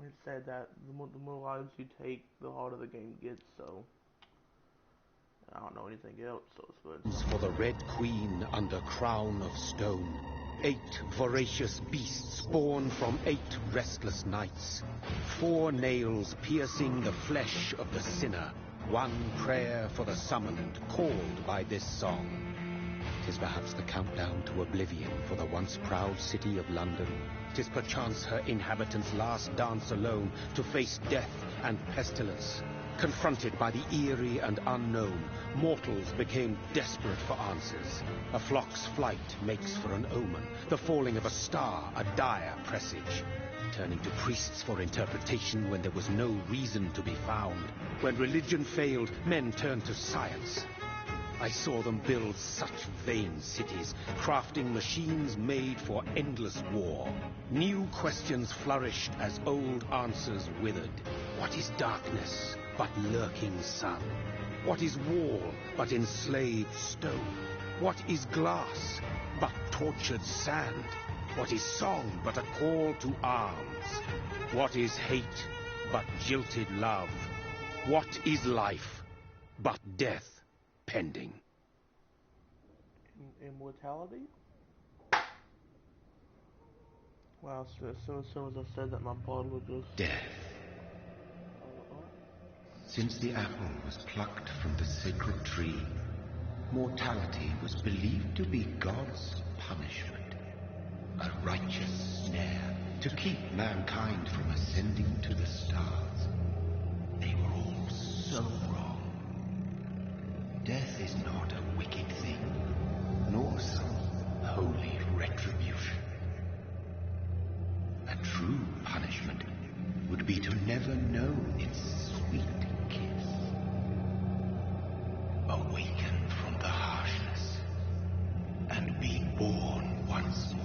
It said that the more lives you take, the harder the game gets, so I don't know anything else, so it's good. For the Red Queen under crown of stone, 8 voracious beasts born from 8 restless nights, 4 nails piercing the flesh of the sinner, 1 prayer for the summoned called by this song. 'Tis perhaps the countdown to oblivion for the once proud city of London. 'Tis perchance her inhabitants' last dance alone to face death and pestilence. Confronted by the eerie and unknown, mortals became desperate for answers. A flock's flight makes for an omen, the falling of a star a dire presage. Turning to priests for interpretation when there was no reason to be found. When religion failed, men turned to science. I saw them build such vain cities, crafting machines made for endless war. New questions flourished as old answers withered. What is darkness but lurking sun? What is wall but enslaved stone? What is glass but tortured sand? What is song but a call to arms? What is hate but jilted love? What is life but death pending? Immortality? Wow, so as soon as I said that, my blood would just... Death. Since the apple was plucked from the sacred tree, mortality was believed to be God's punishment. A righteous snare to keep mankind from ascending to the stars. They were all so wrong. Death is not a wicked thing, nor some holy retribution. A true punishment would be to never know its sweet kiss. Awaken from the harshness and be born once more.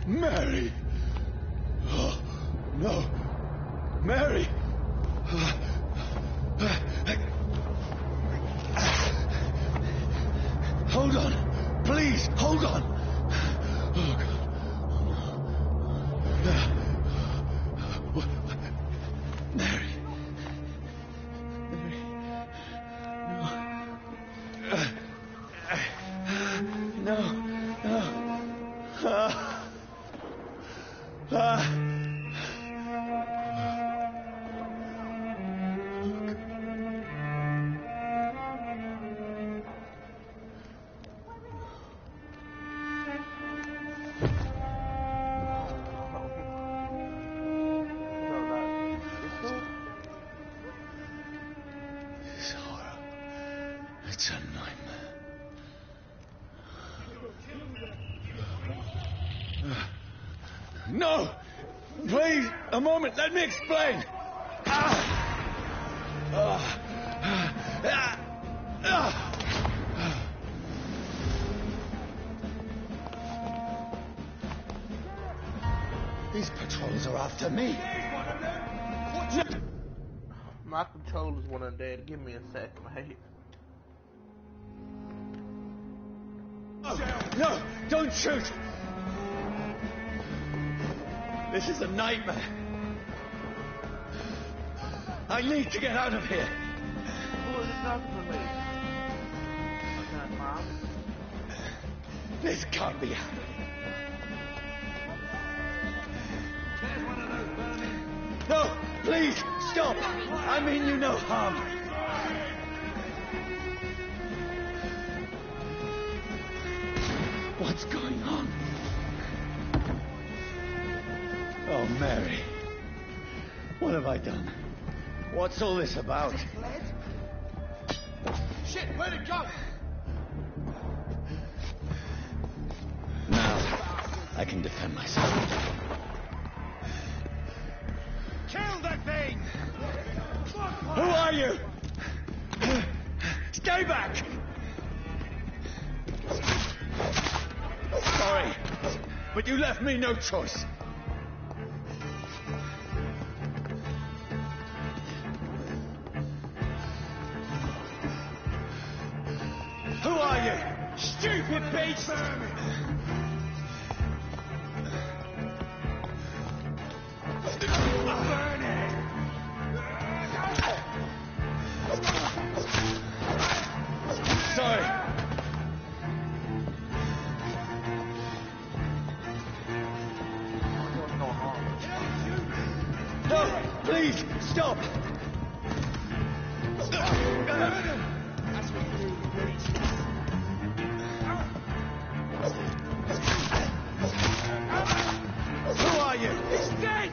Mary! Oh, no! Mary! Hold on! Please, hold on! Oh, God. This horror. It's a nightmare. No! Please, a moment, let me explain! These patrols are after me. My controller's one undead. Give me a second, mate. No, don't shoot! This is a nightmare. I need to get out of here. Who is nothing for me? Okay, Mom. This can't be happening. No, please, stop! I mean you no harm. What's going on? Oh, Mary. What have I done? What's all this about? Shit, where'd it go? Now, I can defend myself. Kill that thing! Who are you? Stay back! Sorry, but you left me no choice. Who are you? Stupid beast! Sorry. No, please, stop! That's what you do, bitch. Who are you? He's dead!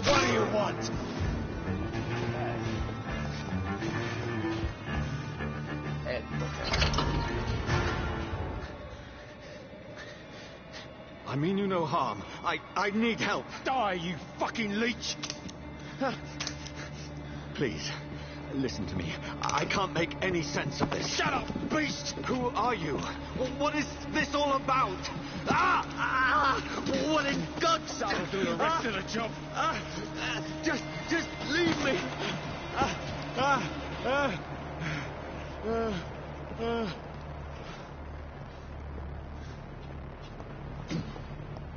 What do you want? I mean you no harm. I need help. Die, you fucking leech! Please, listen to me. I can't make any sense of this. Shut up, beast! Who are you? What is this all about? What in God's That'll do the rest of the job. Just leave me.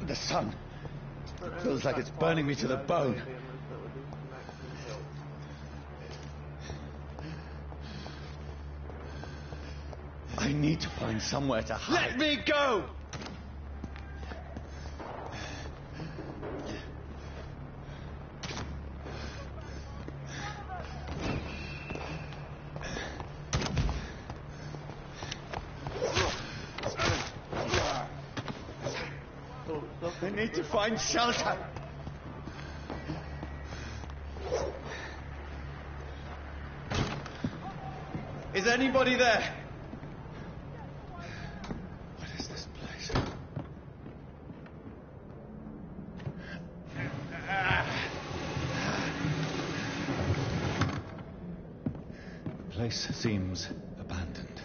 The sun feels like it's burning me to the bone. I need to find somewhere to hide. Let me go! I need to find shelter. Is anybody there? What is this place? The place seems abandoned.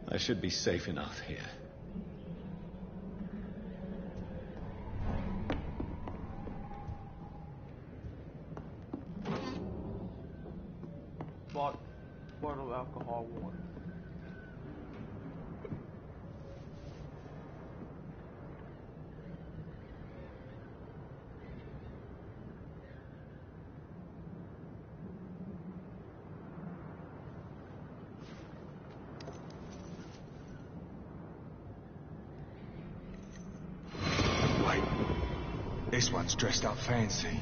I should be safe enough here. Bottle of alcohol 1. This one's dressed up fancy.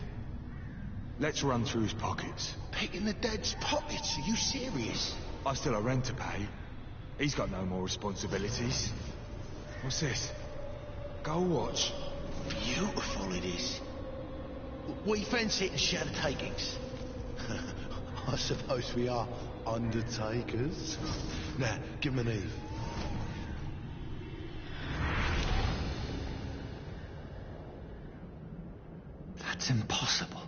Let's run through his pockets. Picking the dead's pockets? Are you serious? I've still a rent to pay. He's got no more responsibilities. What's this? Gold watch. Beautiful it is. We fence it and share the takings. I suppose we are undertakers. Now, give him an Eve. That's impossible.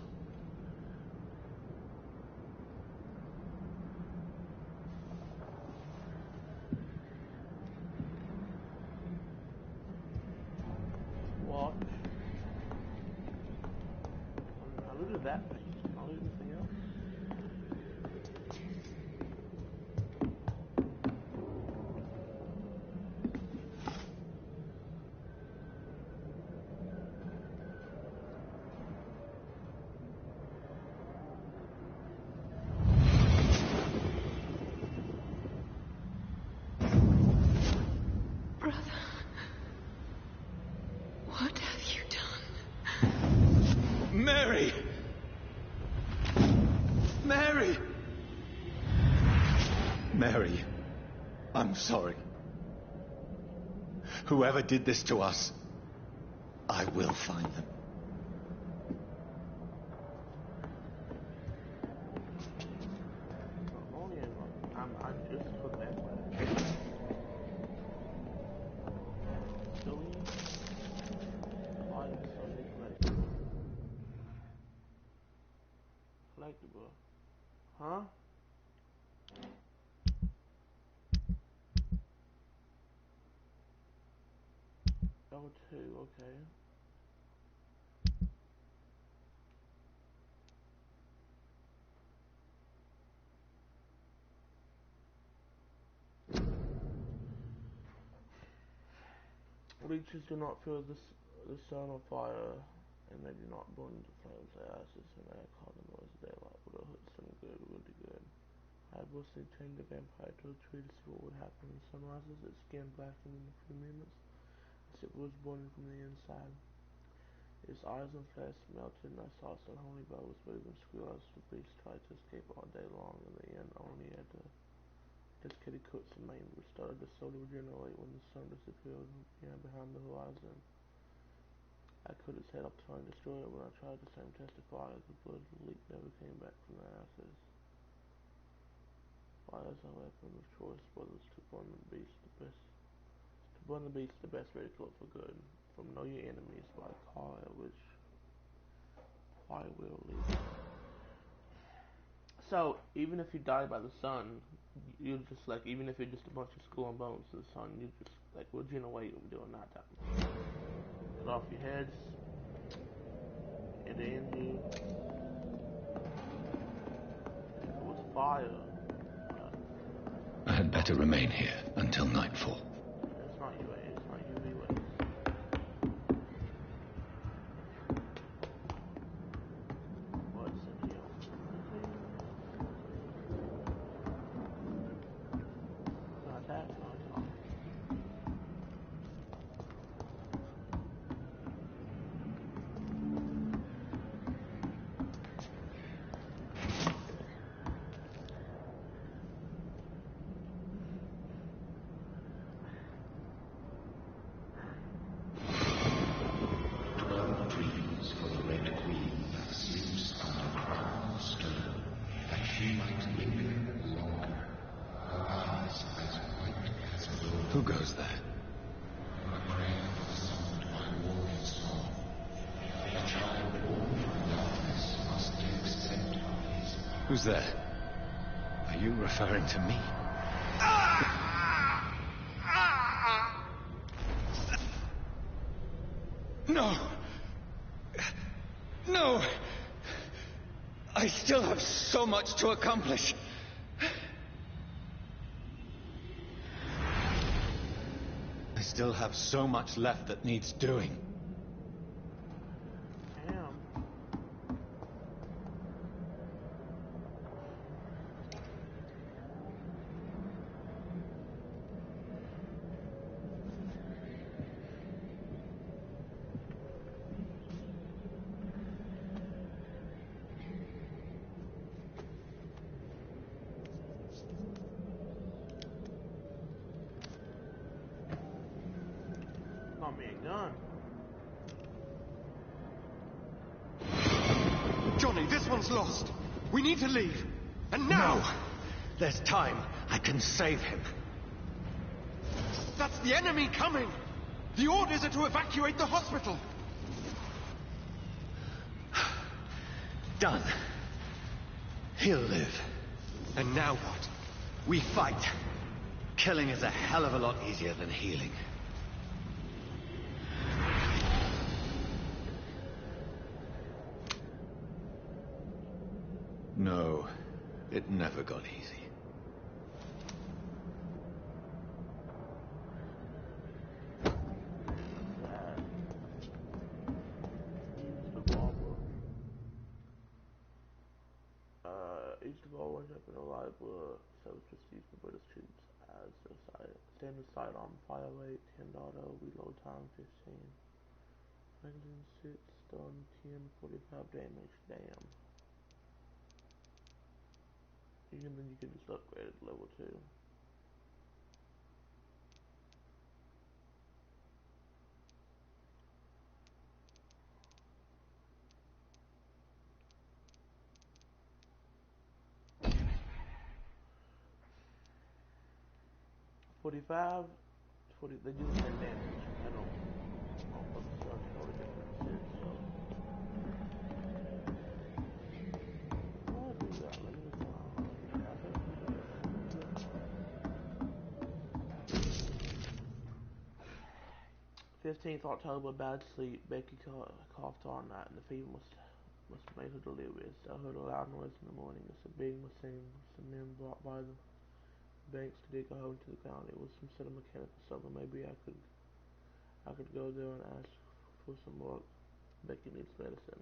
Watch. I looted that thing. I'll loot anything else. Brother, what have you done? Mary! Mary! Mary, I'm sorry. Whoever did this to us, I will find them. I'm just for vampire. Silly. Find Sunday collectible. Collectible. Huh? Oh, two, okay. Leeches do not feel the sun on fire, and they do not burn into flames their ashes, and they call the noise of daylight, but it'll hit some good, really good. I mostly trained the vampire to a tree to see what would happen when the sun rises. Its skin blackened in a few minutes, as if it was burning from the inside. Its eyes and flesh melted, and I saw its unholy bows wave and squeal as the beast tried to escape all day long. In the end, only had to desiccated coats and main were started to slowly regenerate when the sun disappeared behind the horizon. I cut its head off trying to destroy it. When I tried the same test of fire, the blood leak never came back from the ashes. Fire is a weapon of choice, brothers, to burn the beast the best. To burn the beast the best way to kill it for good. From Know Your Enemies by Carl which I will leave. So, even if you die by the sun, you just like, even if you're just a bunch of skull and bones to the sun, you just like regenerate during that time. Cut off your heads, it ends you. If it was fire, I had better remain here until nightfall. it's not UA, it's not UV waves. What's the deal? Not that, no, it's not. Who goes there? Who's there? Are you referring to me? No! No! I still have so much to accomplish. I still have so much left that needs doing. Damn. got me a gun. Johnny, this one's lost. We need to leave. And now! No. There's time. I can save him. That's the enemy coming! The orders are to evacuate the hospital! Done. He'll live. And now what? We fight. Killing is a hell of a lot easier than healing. No, it never got easy. Each devour went up in a live so it's just used for British troops as a standard sidearm, fire rate, 10 auto, reload time 15. Magazine 6, stun 10, 45 damage, damn. And then you can just upgrade it to level 2. They do the same damage. I don't know what the difference is, so. I'll do that. Let me look around. 15th October, bad sleep. Becky coughed all night and the fever must have made her delirious. I heard a loud noise in the morning. It's a big machine. Some men brought by the banks to dig a hole into the ground. It was some sort of mechanical something. Maybe I could go there and ask for some more. Becky needs medicine.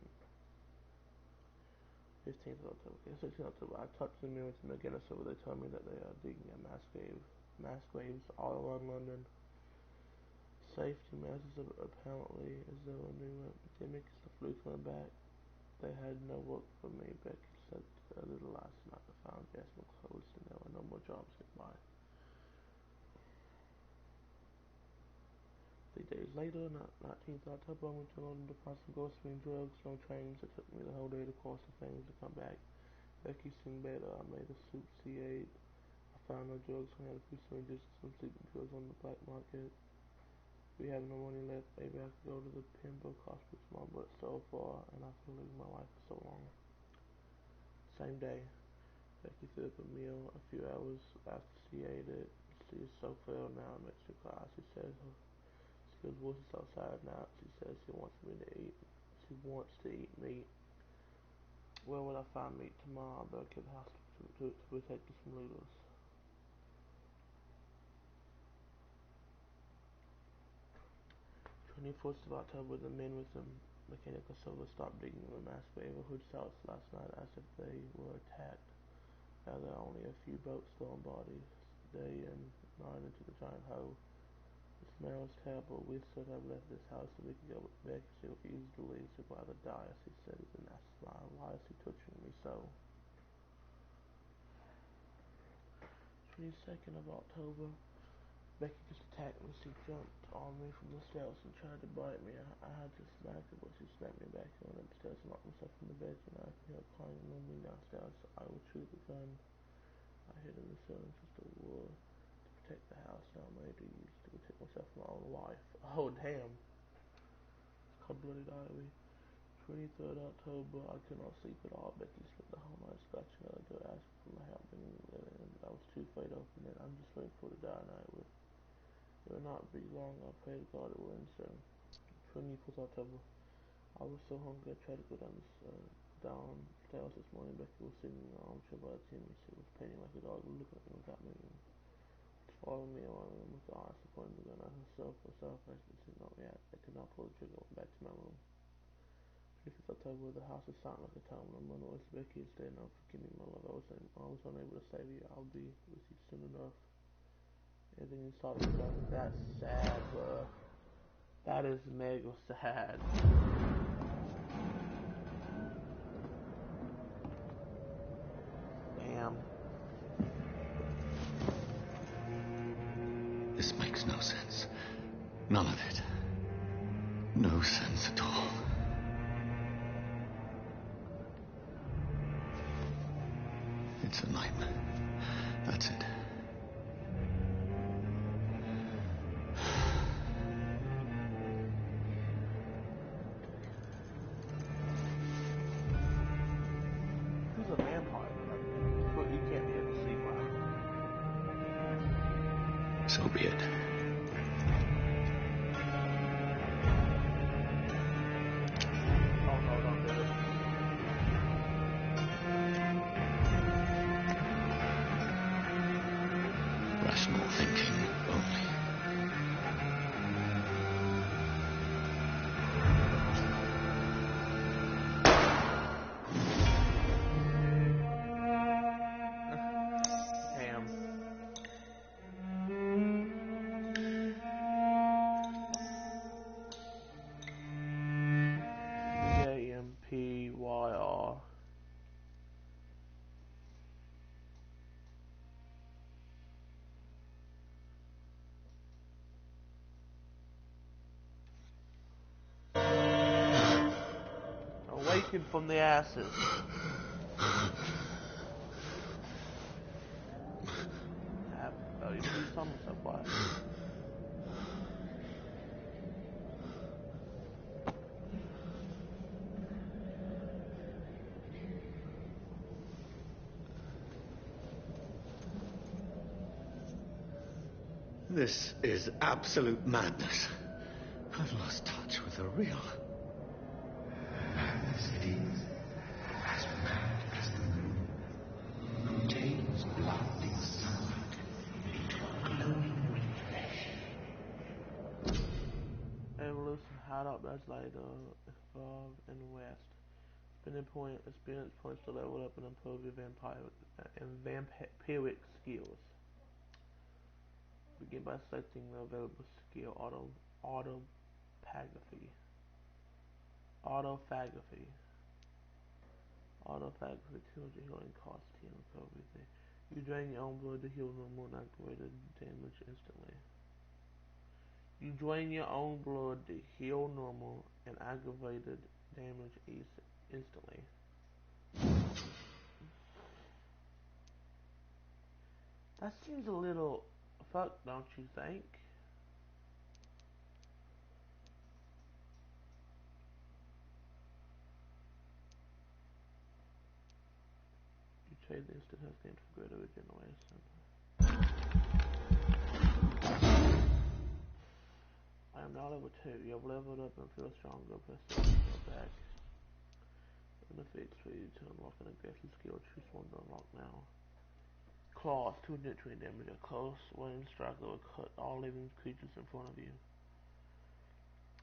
15th October. Okay, 16th October. I talked to the mirror to McGinnis over. They told me that they are digging a mass graves all around London. Safety measures apparently as though a new epidemic is the flu coming back. They had no work for me. Becky said a little last night. I found gas and closed and there were no more jobs nearby. 3 days later, 19th October, I went to London to find some grocery and drugs. No trains. It took me the whole day to cross the things to come back. Becky seemed better. I made a soup she ate. I found no drugs. I had a few syringes and some sleeping pills on the black market. We have no money left. Maybe I could go to the Pembroke Hospital tomorrow, but it's so far, and I feel like my life for so long. Same day, Becky threw up a meal a few hours after she ate it. She is so frail now. It makes her cry. She says she hears voices outside now. She says she wants me to eat. She wants to eat meat. Where will I find meat tomorrow? I'll go to the hospital to protect us from looters. 24th of October, the men with the mechanical shovel stopped digging the mass grave of Hood's house last night as if they were attacked. Now there are only a few boats throwing bodies. They and 9 into the giant hole. The smell is terrible. We should have left this house so we could go back. She refused to leave. She'd rather die, she said with a nasty smile. Why is he touching me so? 22nd of October. Becky just attacked me. She jumped on me from the stairs and tried to bite me. I had to smack her, but she smacked me back and went upstairs and locked myself in the bedroom. I could hear her crying and me downstairs. I retrieved the gun. I hid in the ceiling just a wood to protect the house. Now I'm ready to use to protect myself from my own wife. Oh, damn. It's called Bloody Diary. 23rd October. I could not sleep at all. Becky spent the whole night scratching at the door, asking for my help, and I was too afraid to open it. I'm just waiting for it to die now. It will not be long. I pray to God it will end soon. 24th October. I was so hungry I tried to go downstairs this morning. Becky was sitting in the armchair by the TV. She was painting like a dog, looking at me without moving. Following me around the room with her eyes. She pointed the gun at herself. I did not react. I could not pull the trigger. Went back to my room. 25th October. The house is silent like a tomb. No more noise. Becky is dead now. Forgive me, my love. I was unable to save you. I'll be with you soon enough. And then you saw the stuff. That's sad, bro. That is mega sad. Damn. This makes no sense. None of it. No sense at all. It's a nightmare. That's it. He's a vampire, but you can't be able to see why. So be it. Oh no, don't do it. Rational thinking only. Damn. Vampyr. Awaken from the ashes. Oh, you see some stuff like. This is absolute madness. I've lost touch with the real. Madness it is. As mad as the moon. Contains blood inside into a glowing with flesh. Evolution hideout that's later evolved in the west. Experience points to level up and improve your vampiric skills. Begin by selecting the available skill autophagaphy. Autophagaphy. Autophagaphy kills your healing cost 10 for everything. You drain your own blood to heal normal and activated damage instantly. You drain your own blood to heal normal and aggravated damage instantly. That seems a little fucked, don't you think? You trade the instant health gain for greater regeneration. I am now level 2. You have leveled up and feel stronger. Press the back. And the fix for you to unlock an aggressive skill. Choose one to unlock now. Claws, 2 nutrient damage. A close range striker will cut all living creatures in front of you.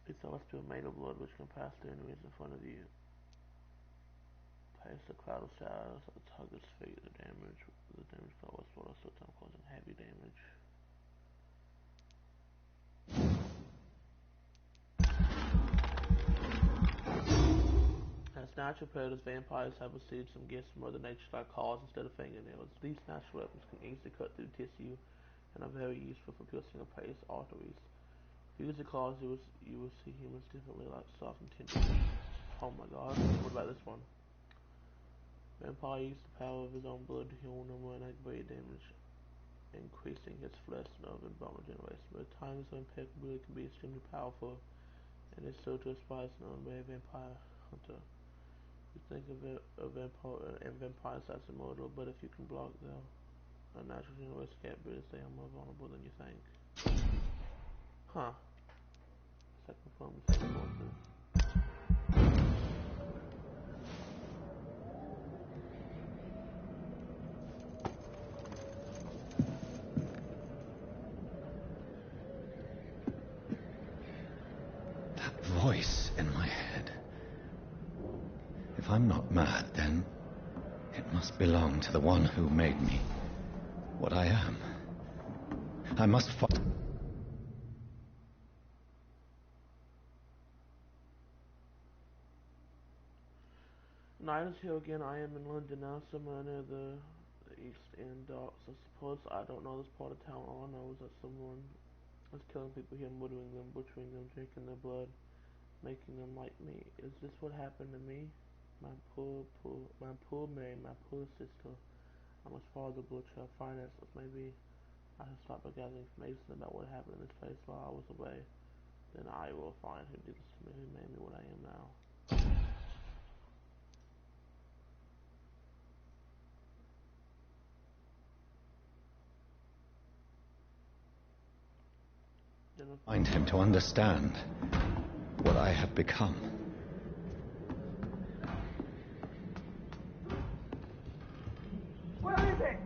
It sells to a made of blood which can pass through enemies in front of you. Place a cloud of shadows at the target's feet. The damage cloud was also time causing heavy damage. As natural predators, vampires have received some gifts from Mother Nature like claws instead of fingernails. These natural weapons can easily cut through tissue and are very useful for piercing a prey's arteries. If you use the claws, you will see humans differently, like soft and tender. Oh my god, what about this one? Vampire uses the power of his own blood to heal normal and aggravate damage, increasing his flesh, nerve, and bone regeneration. But at times, impeccability can be extremely powerful, and is so to aspire to known by a vampire hunter. You think of vampires as immortal, but if you can block their natural generation capabilities, they are more vulnerable than you think. Huh. Second form of second forces. Voice in my head. If I'm not mad, then it must belong to the one who made me what I am. I must fight. Night is here again. I am in London now, somewhere near the East End docks. I suppose I don't know this part of town. All I know is that someone is killing people here, murdering them, butchering them, drinking their blood, making them like me. Is this what happened to me? My poor Mary, my poor sister. I must follow the butcher of finances. Maybe I should start by gathering information about what happened in this place while I was away. Then I will find who did this to me, who made me what I am now. Find him to understand what I have become. Where is it?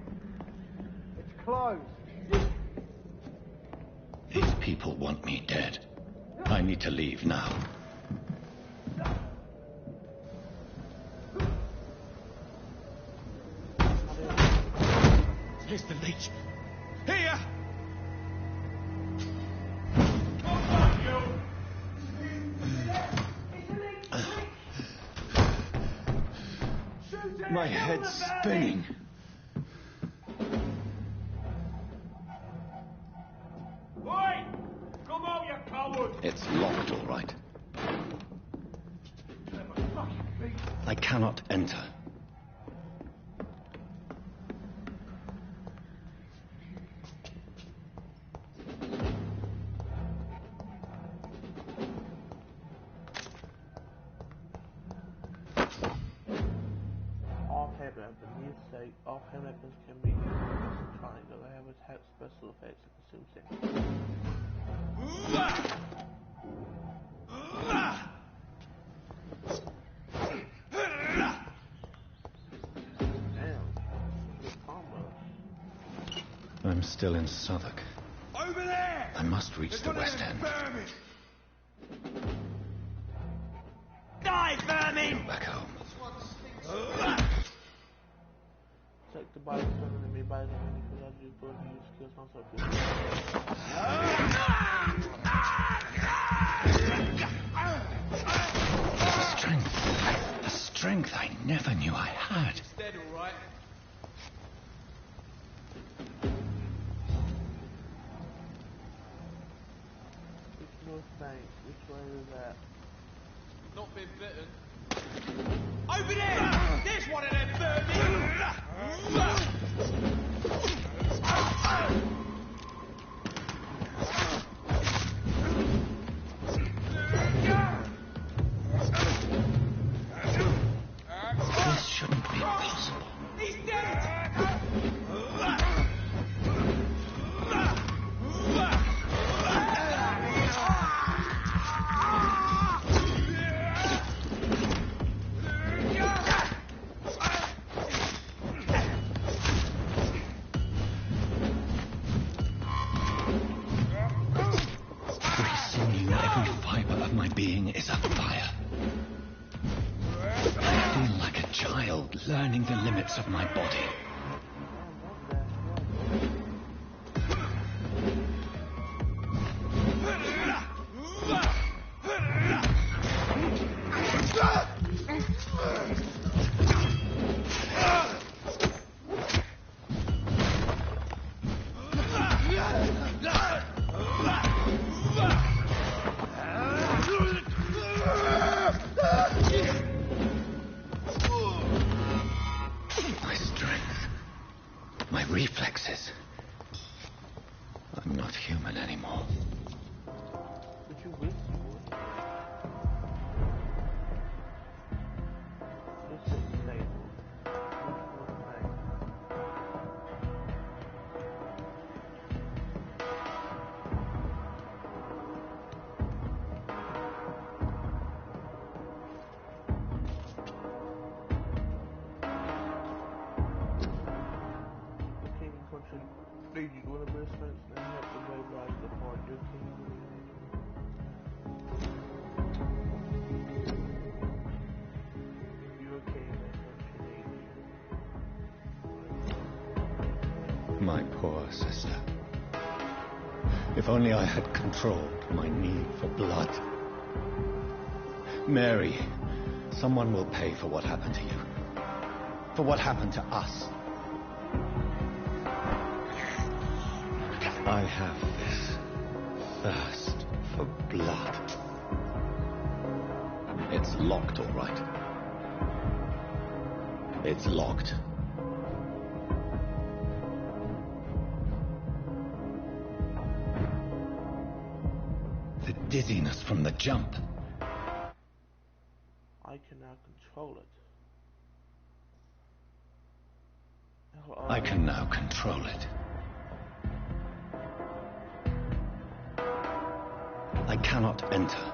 It's closed. These people want me dead. I need to leave now. Here's the leech. Here! My head's spinning. Oi! Come out, you coward! It's locked, all right. I cannot enter. Offhand weapons, use sake. Offhand weapons can be used as a triangle. They have attack special effects that consume seconds. I'm still in Southwark. Over there! I must reach the West End. Die, vermin! Back home. Check the body stunning to me by the enemy because I do good to use skills on The strength I never knew I had. It's dead, all right. Which bank? Which way is that? Not been bitten. Over there! There's one of them vermin! This shouldn't be possible. He's dead! My being is afire. I feel like a child learning the limits of my body. Reflexes. I'm not human anymore. But you wish you would. This is stable. Please, you go to Brisbane and help the way lies the part your king. If you're a king, that's what you need. My poor sister. If only I had controlled my need for blood. Mary, someone will pay for what happened to you. For what happened to us. I have this thirst for blood. It's locked, all right. It's locked. The dizziness from the jump. I can now control it. I can now control it. I cannot enter.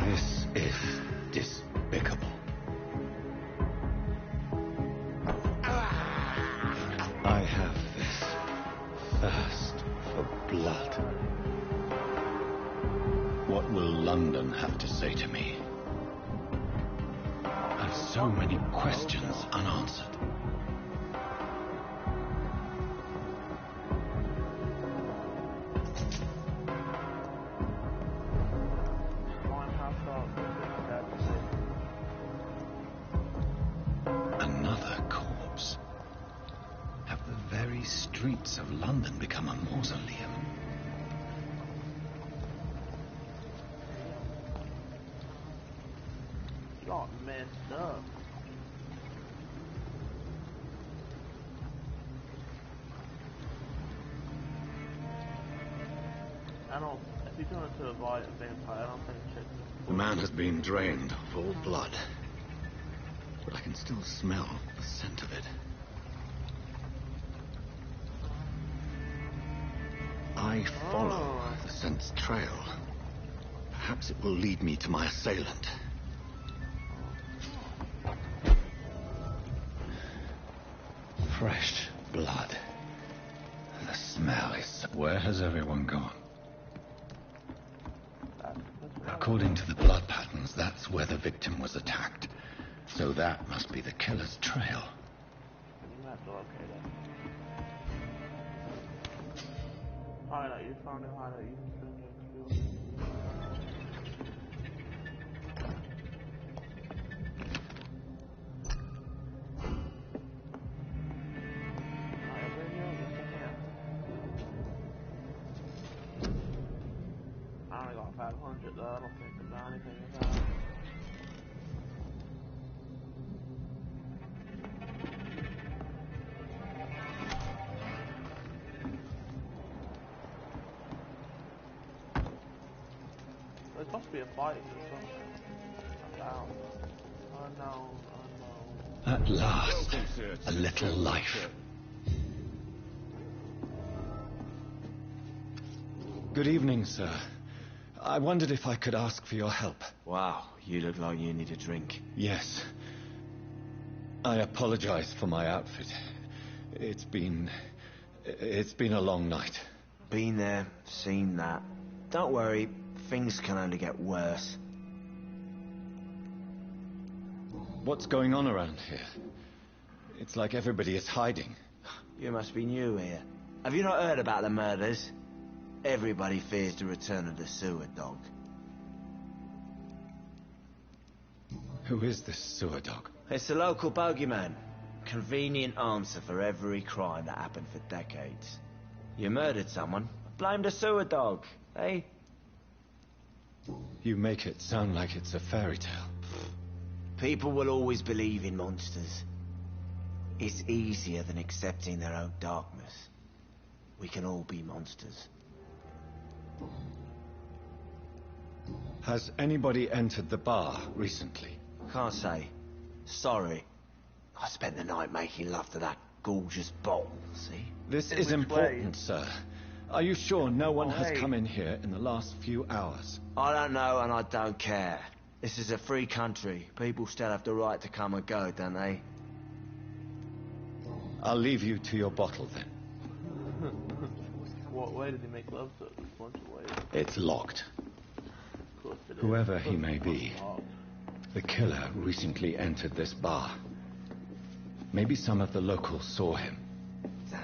This is despicable. I have this thirst for blood. What will London have to say to me? I've so many questions unanswered. Another corpse. Have the very streets of London become a mausoleum? Got messed up. I don't. If you're going to avoid a vampire, I don't think checking. The man has been drained of all blood, but I can still smell the scent of it. I follow the scent's trail. Perhaps it will lead me to my assailant. Fresh blood. The smell is... Where has everyone gone? According to the blood patterns, that's where the victim was attacked. So that must be the killer's trail. You have to locate it. Highlight, you found a highlight, you can spend your skill. I only got 500 though, I don't think I got anything with that. There must be a fight or something. About unknown. At last, a little life. Good evening, sir. I wondered if I could ask for your help. Wow, you look like you need a drink. Yes. I apologize for my outfit. It's been a long night. Been there, seen that. Don't worry, things can only get worse. What's going on around here? It's like everybody is hiding. You must be new here. Have you not heard about the murders? Everybody fears the return of the sewer dog. Who is this sewer dog? It's the local bogeyman. Convenient answer for every crime that happened for decades. You murdered someone, blame the sewer dog, eh? You make it sound like it's a fairy tale. People will always believe in monsters. It's easier than accepting their own darkness. We can all be monsters. Has anybody entered the bar recently? Can't say. Sorry. I spent the night making love to that gorgeous bottle, see? This In is which important, way? sir. Are you sure no one has hey. come in here in the last few hours? I don't know and I don't care. This is a free country. People still have the right to come and go, don't they? I'll leave you to your bottle then. What way did he make love to? A bunch of ways. It's locked. Of course it is. Whoever he may be, Locked. the killer recently entered this bar. Maybe some of the locals saw him. Damn.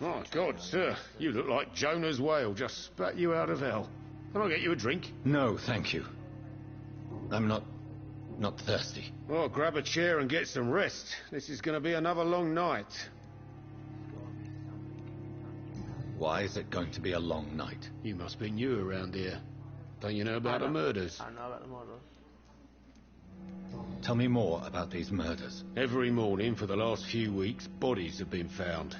Oh, God, sir. You look like Jonah's whale just spat you out of hell. Can I get you a drink? No, thank you. I'm not thirsty. Well, grab a chair and get some rest. This is going to be another long night. Why is it going to be a long night? You must be new around here. Don't you know about the murders? I know about the murders. Tell me more about these murders. Every morning for the last few weeks, bodies have been found.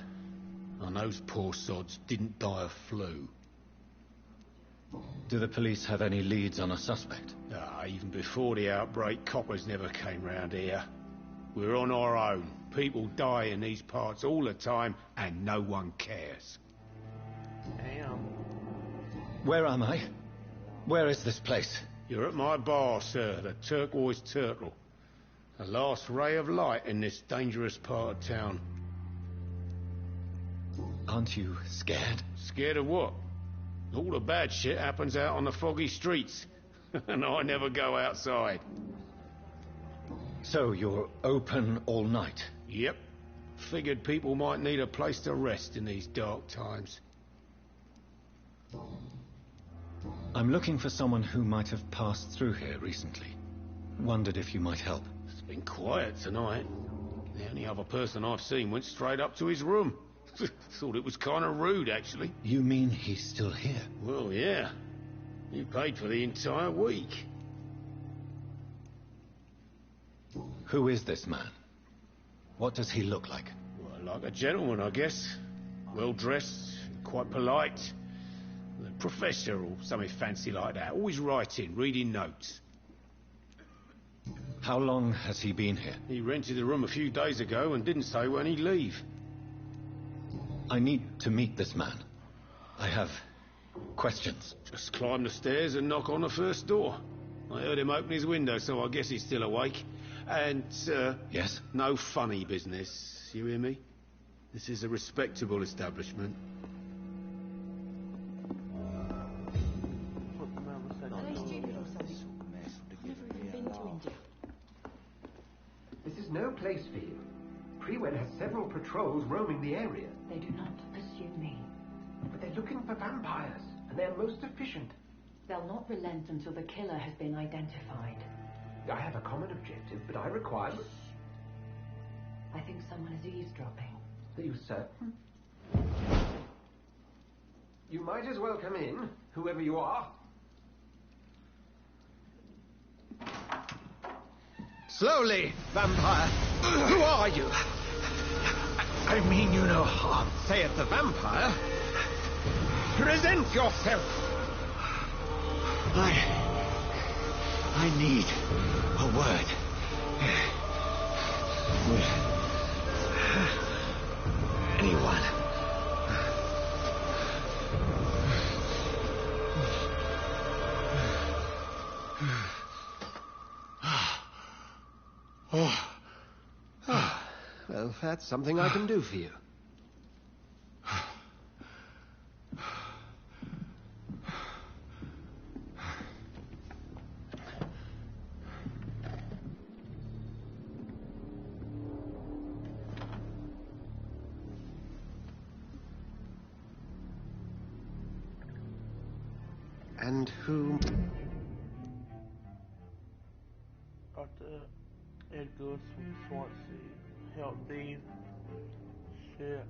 And those poor sods didn't die of flu. Do the police have any leads on a suspect? Even before the outbreak, coppers never came round here. We're on our own. People die in these parts all the time, and no one cares. Damn. Where am I? Where is this place? You're at my bar, sir, the Turquoise Turtle. The last ray of light in this dangerous part of town. Aren't you scared? Scared of what? All the bad shit happens out on the foggy streets. And I never go outside. So you're open all night? Yep. Figured people might need a place to rest in these dark times. I'm looking for someone who might have passed through here recently. Wondered if you might help. It's been quiet tonight. The only other person I've seen went straight up to his room. Thought it was kind of rude, actually. You mean he's still here? Well, yeah. You paid for the entire week. Who is this man? What does he look like? Well, like a gentleman, I guess. Well-dressed, quite polite. A professor or something fancy like that. Always writing, reading notes. How long has he been here? He rented the room a few days ago and didn't say when he'd leave. I need to meet this man. I have questions. Just climb the stairs and knock on the first door. I heard him open his window, so I guess he's still awake. And, Yes? no funny business. You hear me? This is a respectable establishment. This is no place for you. Prewen has several patrols roaming the area. They do not pursue me. But they're looking for vampires, and they're most efficient. They'll not relent until the killer has been identified. I have a common objective, but I require... I think someone is eavesdropping. Are you certain? You might as well come in, whoever you are. Slowly, vampire. Who are you? I mean you no harm, saith the vampire. Present yourself. I need a word. Anyone. Well, that's something I can do for you. And who... Dr. Edgar Swansea helped thee. Shit.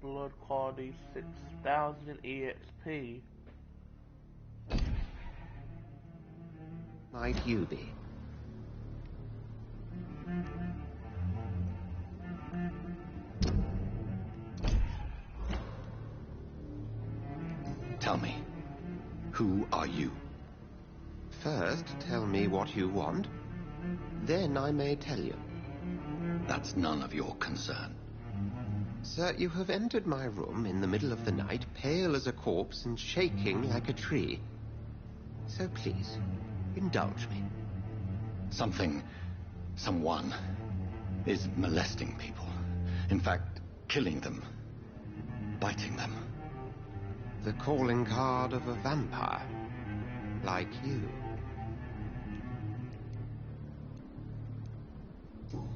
Blood quality 6000 EXP. might you be? Tell me, who are you? First, tell me what you want. Then I may tell you. That's none of your concern. Sir, you have entered my room in the middle of the night, pale as a corpse and shaking like a tree. So please, indulge me. Someone is molesting people. In fact, killing them. Biting them. The calling card of a vampire. Like you.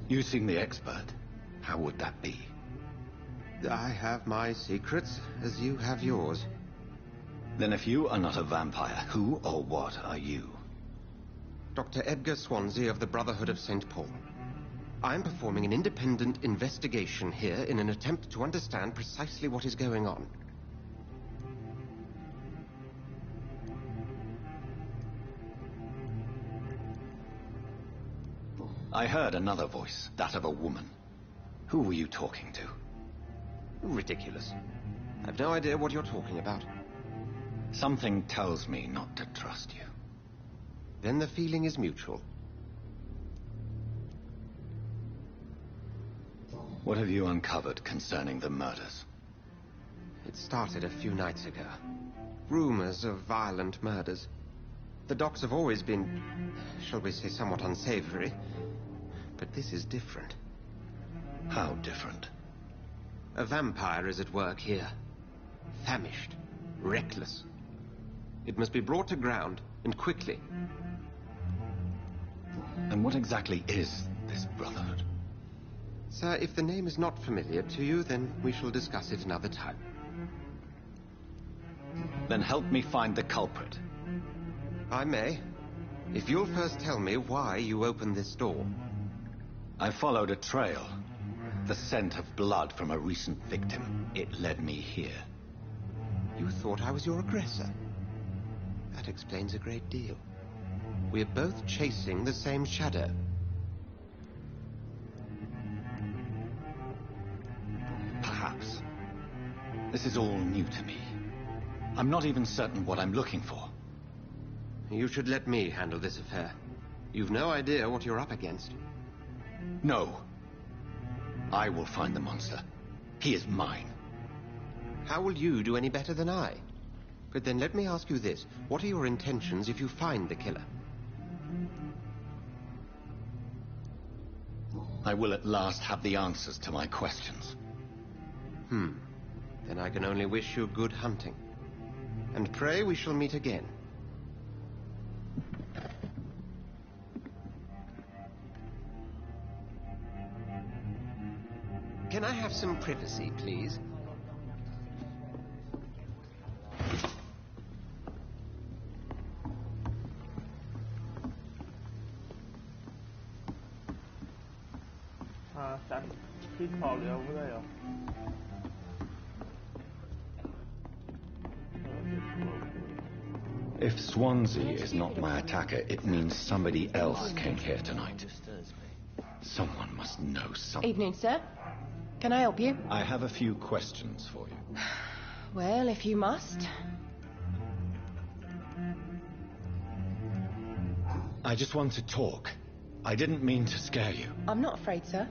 You seem the expert. How would that be? I have my secrets, as you have yours. Then if you are not a vampire, who or what are you? Dr. Edgar Swansea of the Brotherhood of St. Paul. I'm performing an independent investigation here in an attempt to understand precisely what is going on. I heard another voice, that of a woman. Who were you talking to? Ridiculous. I've no idea what you're talking about. Something tells me not to trust you. Then the feeling is mutual. What have you uncovered concerning the murders? It started a few nights ago. Rumors of violent murders. The docks have always been, shall we say, somewhat unsavory. But this is different. How different? A vampire is at work here. Famished. Reckless. It must be brought to ground, and quickly. And what exactly is this Brotherhood? Sir, if the name is not familiar to you, then we shall discuss it another time. Then help me find the culprit. I may. If you'll first tell me why you opened this door. I followed a trail. The scent of blood from a recent victim. It led me here. You thought I was your aggressor? That explains a great deal. We're both chasing the same shadow. Perhaps. This is all new to me. I'm not even certain what I'm looking for. You should let me handle this affair. You've no idea what you're up against. No. I will find the monster. He is mine. How will you do any better than I? But then let me ask you this. What are your intentions if you find the killer? I will at last have the answers to my questions. Then I can only wish you good hunting. And pray we shall meet again. Can I have some privacy, please? He's probably over there. If Swansea is not my attacker, it means somebody else came here tonight. Someone must know something. Evening, sir. Can I help you? I have a few questions for you. Well, if you must. I just want to talk. I didn't mean to scare you. I'm not afraid, sir.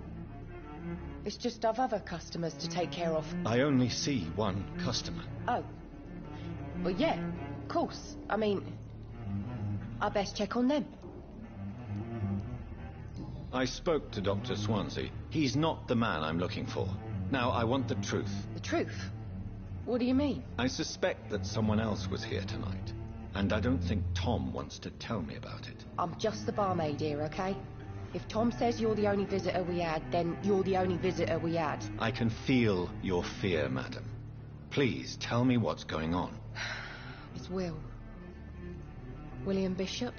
It's just I've other customers to take care of. I only see one customer. Oh. Well, yeah, of course. I mean, I best check on them. I spoke to Dr. Swansea. He's not the man I'm looking for. Now, I want the truth. The truth? What do you mean? I suspect that someone else was here tonight. And I don't think Tom wants to tell me about it. I'm just the barmaid here, okay? If Tom says you're the only visitor we had, then you're the only visitor we had. I can feel your fear, madam. Please, tell me what's going on. It's Will. William Bishop.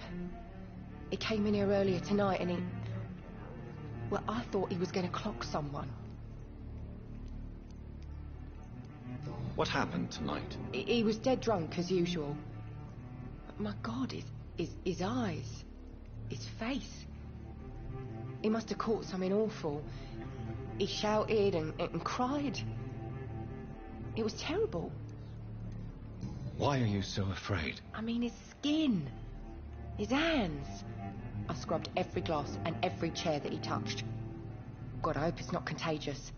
He came in here earlier tonight and he... Well, I thought he was going to clock someone. What happened tonight? He was dead drunk, as usual. But my God, his eyes. His face. He must have caught something awful. He shouted and cried. It was terrible. Why are you so afraid? I mean, his skin. His hands. I scrubbed every glass and every chair that he touched. God, I hope it's not contagious.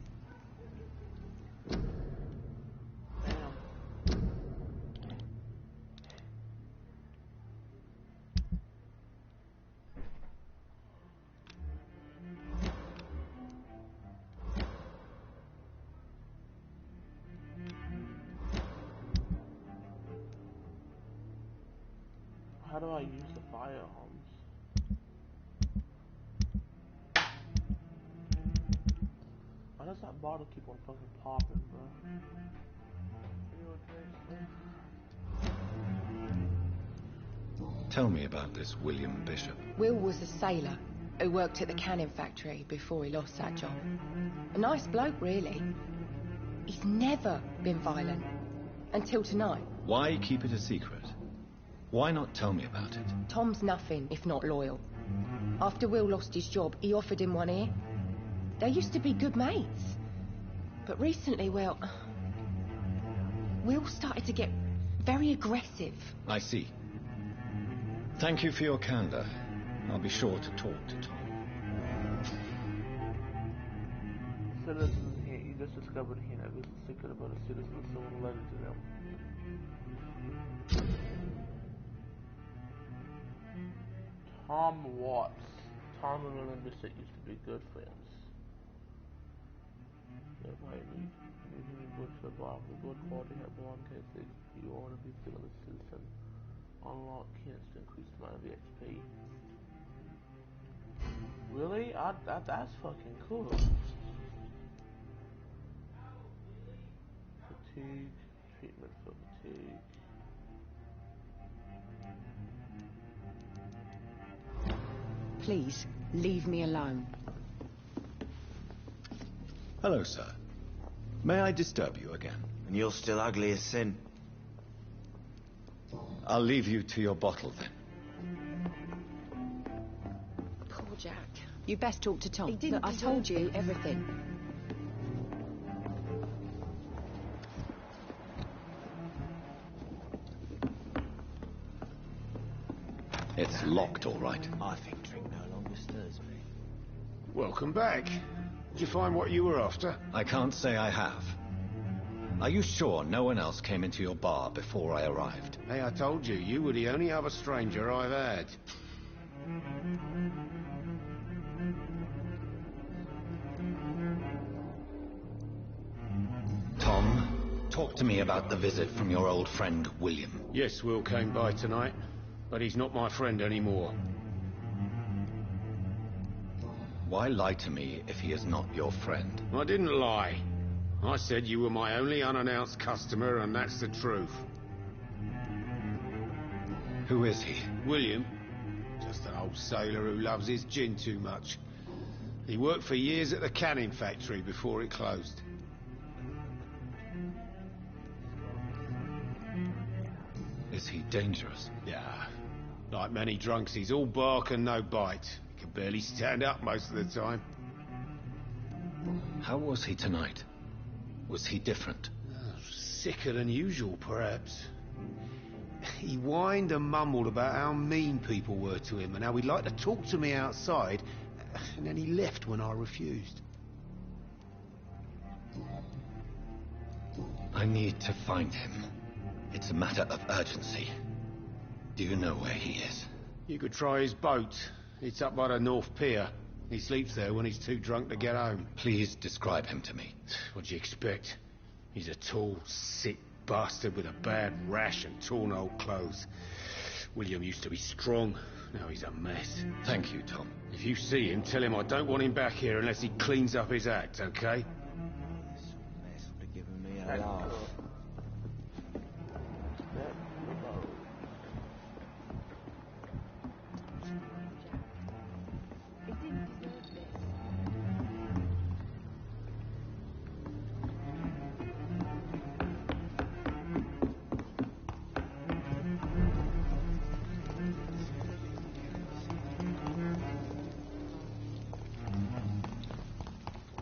How do I use the fire homes? Why does that bottle keep on fucking popping, bro? Tell me about this William Bishop. Will was a sailor who worked at the canning factory before he lost that job. A nice bloke, really. He's never been violent. Until tonight. Why keep it a secret? Why not tell me about it? Tom's nothing if not loyal. After Will lost his job, he offered him one ear. They used to be good mates. But recently, well, Will started to get very aggressive. I see. Thank you for your candor. I'll be sure to talk to Tom. Citizen here, you just discovered he knows a secret about a citizen, someone led it to them. Tom Watts. Tom and William Bishop used to be good friends. Yeah, why need to go to the bar for good quality at bar in case you want to be feeling a citizen. Unlock hints to increase the amount of XP. Really? That's fucking cool. Fatigue. Treatment for fatigue. Please, leave me alone. Hello, sir. May I disturb you again? And you're still ugly as sin. I'll leave you to your bottle, then. Poor Jack. You best talk to Tom. He didn't Look, I told you deserve everything. It's locked, all right. I think drink no longer stirs me. Welcome back. Did you find what you were after? I can't say I have. Are you sure no one else came into your bar before I arrived? Hey, I told you, you were the only other stranger I've had. Tom, talk to me about the visit from your old friend, William. Yes, Will came by tonight, but he's not my friend anymore. Why lie to me if he is not your friend? I didn't lie. I said you were my only unannounced customer, and that's the truth. Who is he? William. Just an old sailor who loves his gin too much. He worked for years at the canning factory before it closed. Is he dangerous? Yeah. Like many drunks, he's all bark and no bite. He can barely stand up most of the time. How was he tonight? Was he different? Sicker than usual, perhaps. He whined and mumbled about how mean people were to him and how he'd like to talk to me outside, and then he left when I refused. I need to find him. It's a matter of urgency. Do you know where he is? You could try his boat. It's up by the North Pier. He sleeps there when he's too drunk to get home. Please describe him to me. What do you expect? He's a tall, sick bastard with a bad rash and torn old clothes. William used to be strong. Now he's a mess. Thank you, Tom. If you see him, tell him I don't want him back here unless he cleans up his act, okay? This mess would have given me a laugh.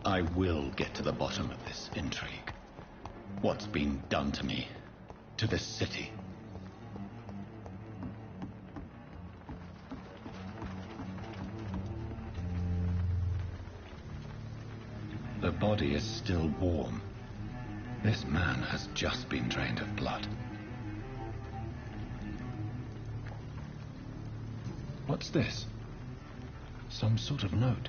I will get to the bottom of this intrigue. What's been done to me, to this city. The body is still warm. This man has just been drained of blood. What's this? Some sort of note.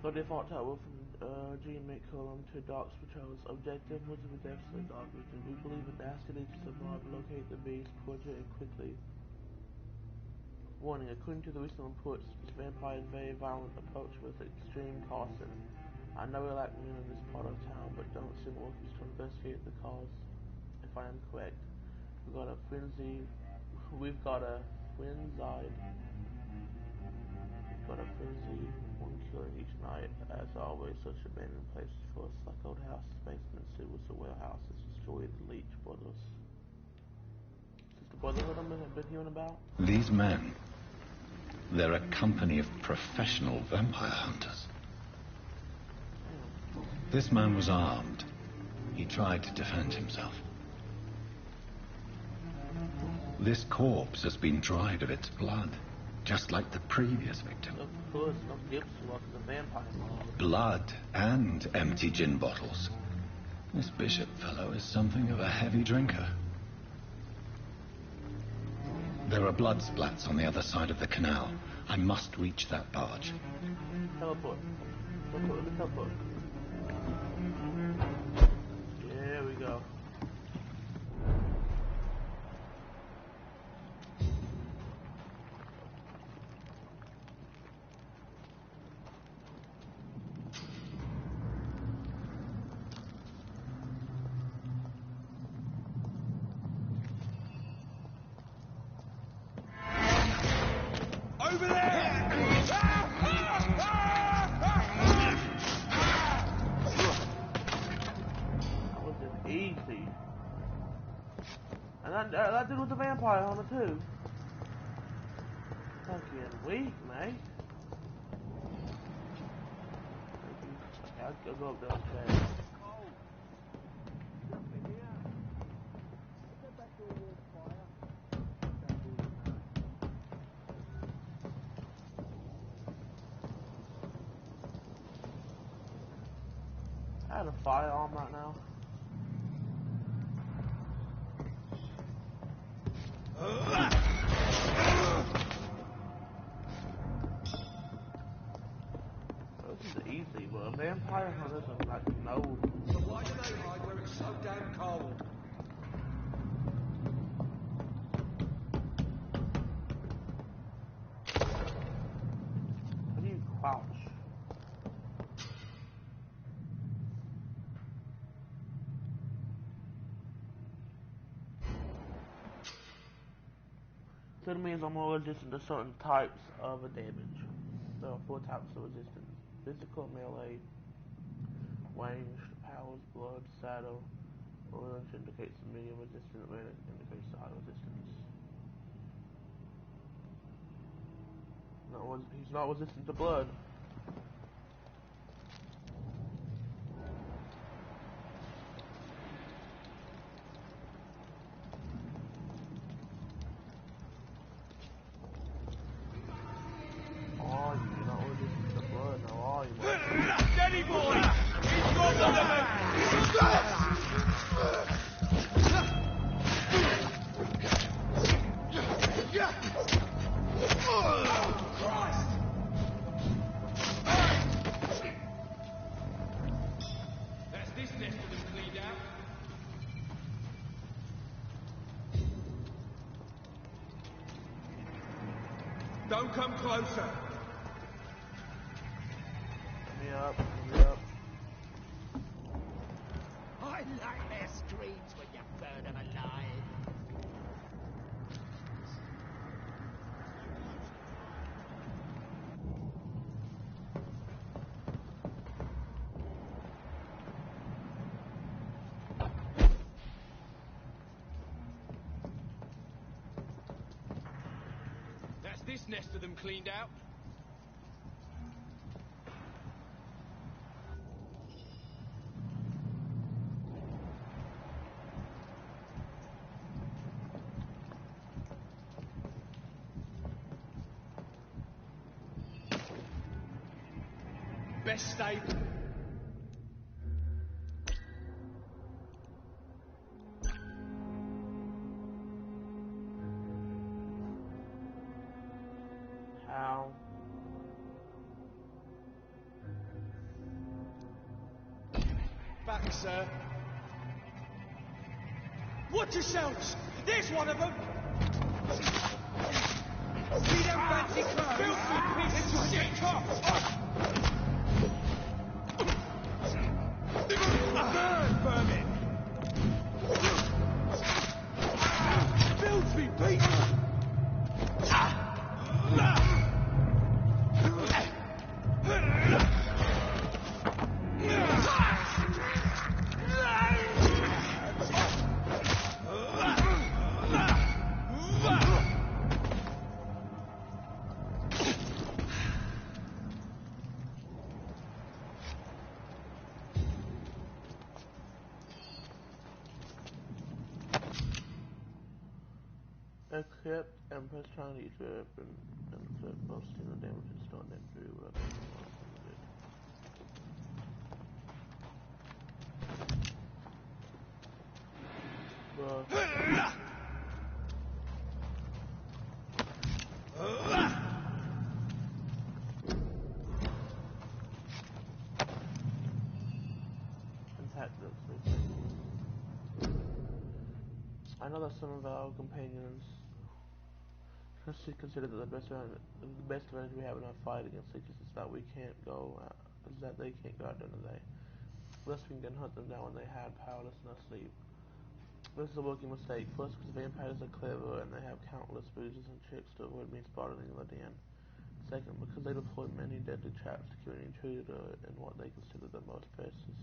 The default tower from GMate column to Doc's patrols. Objective was with excellent Doc region. We believe a nasty need to survive, locate the base, project quickly. Warning, according to the recent reports, this vampire is very violent, approach with extreme caution. I know we lack men in this part of town, but don't send workers to investigate the cause, if I am correct. We've got a frenzied, one killing each night. As always, such abandoned places for us, like old houses, basements, sewers, or warehouses, destroy the Leech brothers. Is this the brotherhood I've been hearing about? These men, they're a company of professional vampire hunters. This man was armed. He tried to defend himself. This corpse has been dried of its blood, just like the previous victim. Of course, no gifts like the vampire. Blood and empty gin bottles. This bishop fellow is something of a heavy drinker. There are blood splats on the other side of the canal. I must reach that barge. Teleport. Teleport. There we go. Over there! That was just easy. And that dude was a vampire hunter too. Fucking weak, mate. Okay, I'll go up there and check. I had a firearm right now. This is easy, but vampire hunters are like no. So why do they hide where it's so damn cold? How do you crouch? So it means I'm more resistant to certain types of damage. There are 4 types of resistance. Physical, melee, ranged, powers, blood, saddle. Orange indicates the medium resistance, red indicates the high resistance. He's not resistant to blood. Oh, you're not resistant to blood now, are you? Steady, boy! He's got the That's this nest of them cleaned out. Don't come closer. Let me up, let me up. I like their screams when you burn them alive. That's this nest of them cleaned out. Best stable. How? Back, sir. Watch yourselves! There's one of them! See them fancy clothes? Filthy piece of shit! Burn, vermin! Filthy people! Equip and press trying to use your weapon and flip both steal damage and stun them through weapon. I know that some of our companions consider that the best advantage we have in our fight against leeches is that we can't go, is that they can't go out during the day. Thus we can hunt them down when they hide powerless in their sleep. This is a working mistake. First, because vampires are clever and they have countless bruises and tricks to avoid being spotted in the den. Second, because they deploy many deadly traps to keep an intruder in what they consider the most precious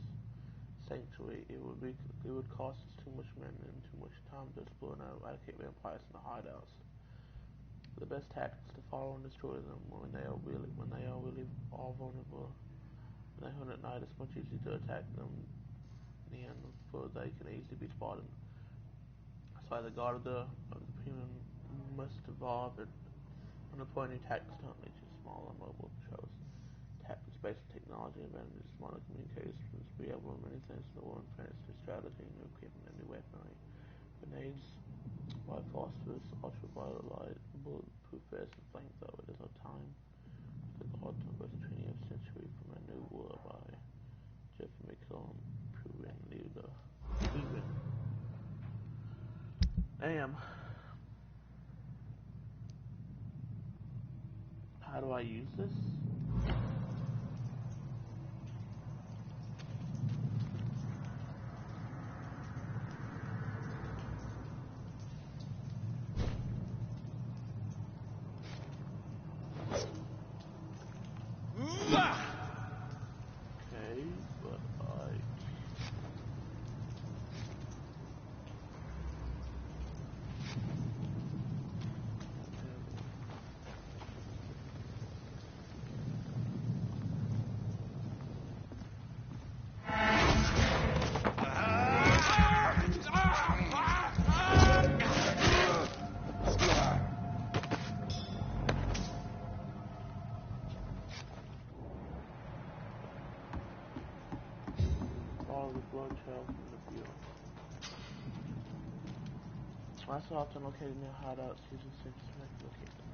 sanctuary. It would cost us too much men and too much time to explore and eradicate vampires in the hideouts. The best tactic is to follow and destroy them when they are really vulnerable. When they hunt at night, it's much easier to attack them then, for they can easily be spotted. That's why the guard of the human must evolve and deploy new tactics to hunt leeches, small and mobile patrols. Tactics based on technology advantages, modern communicators must be able to many things in the war and France through strategy, new equipment, and new weaponry. Grenades, by phosphorus, ultraviolet light, bulletproof vests, and flamethrower. There's no time. The ultimate versus 20th century from a new war by Jeff McCollum, proven leader. Damn. How do I use this? Last often located near hideouts using 6 to locate them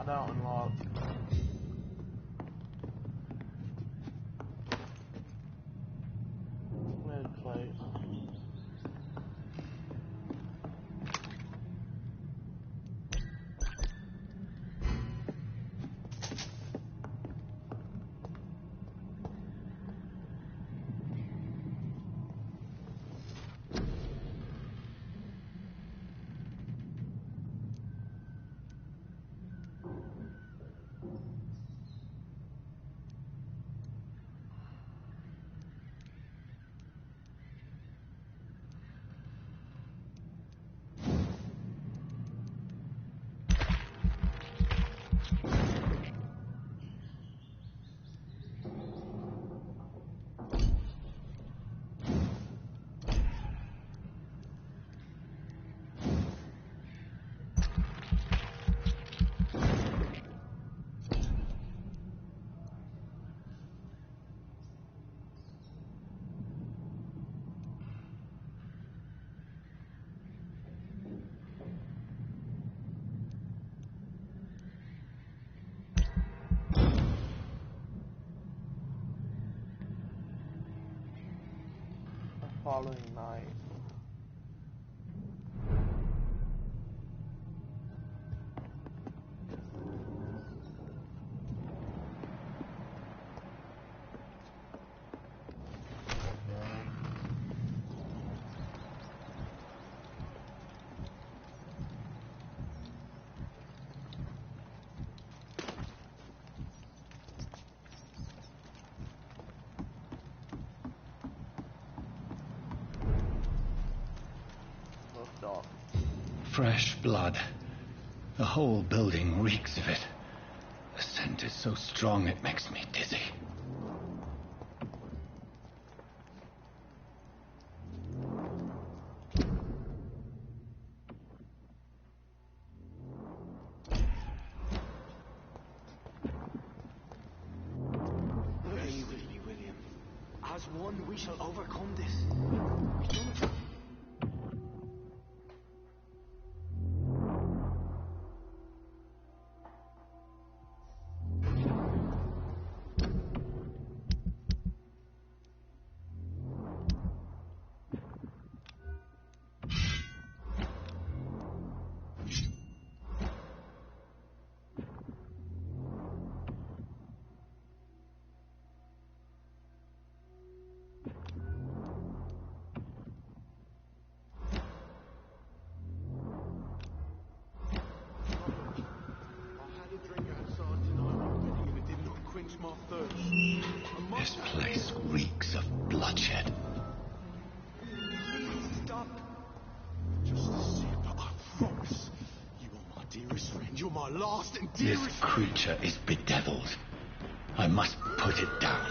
hideout unlocked. Red place. following night. Fresh blood. The whole building reeks of it. The scent is so strong it makes me dizzy. Be with me, William. As one, we shall overcome this. We've done it. This place reeks of bloodshed. Please stop. Just a sip, I promise. You are my dearest friend. You're my last and dearest This creature is bedeviled. I must put it down.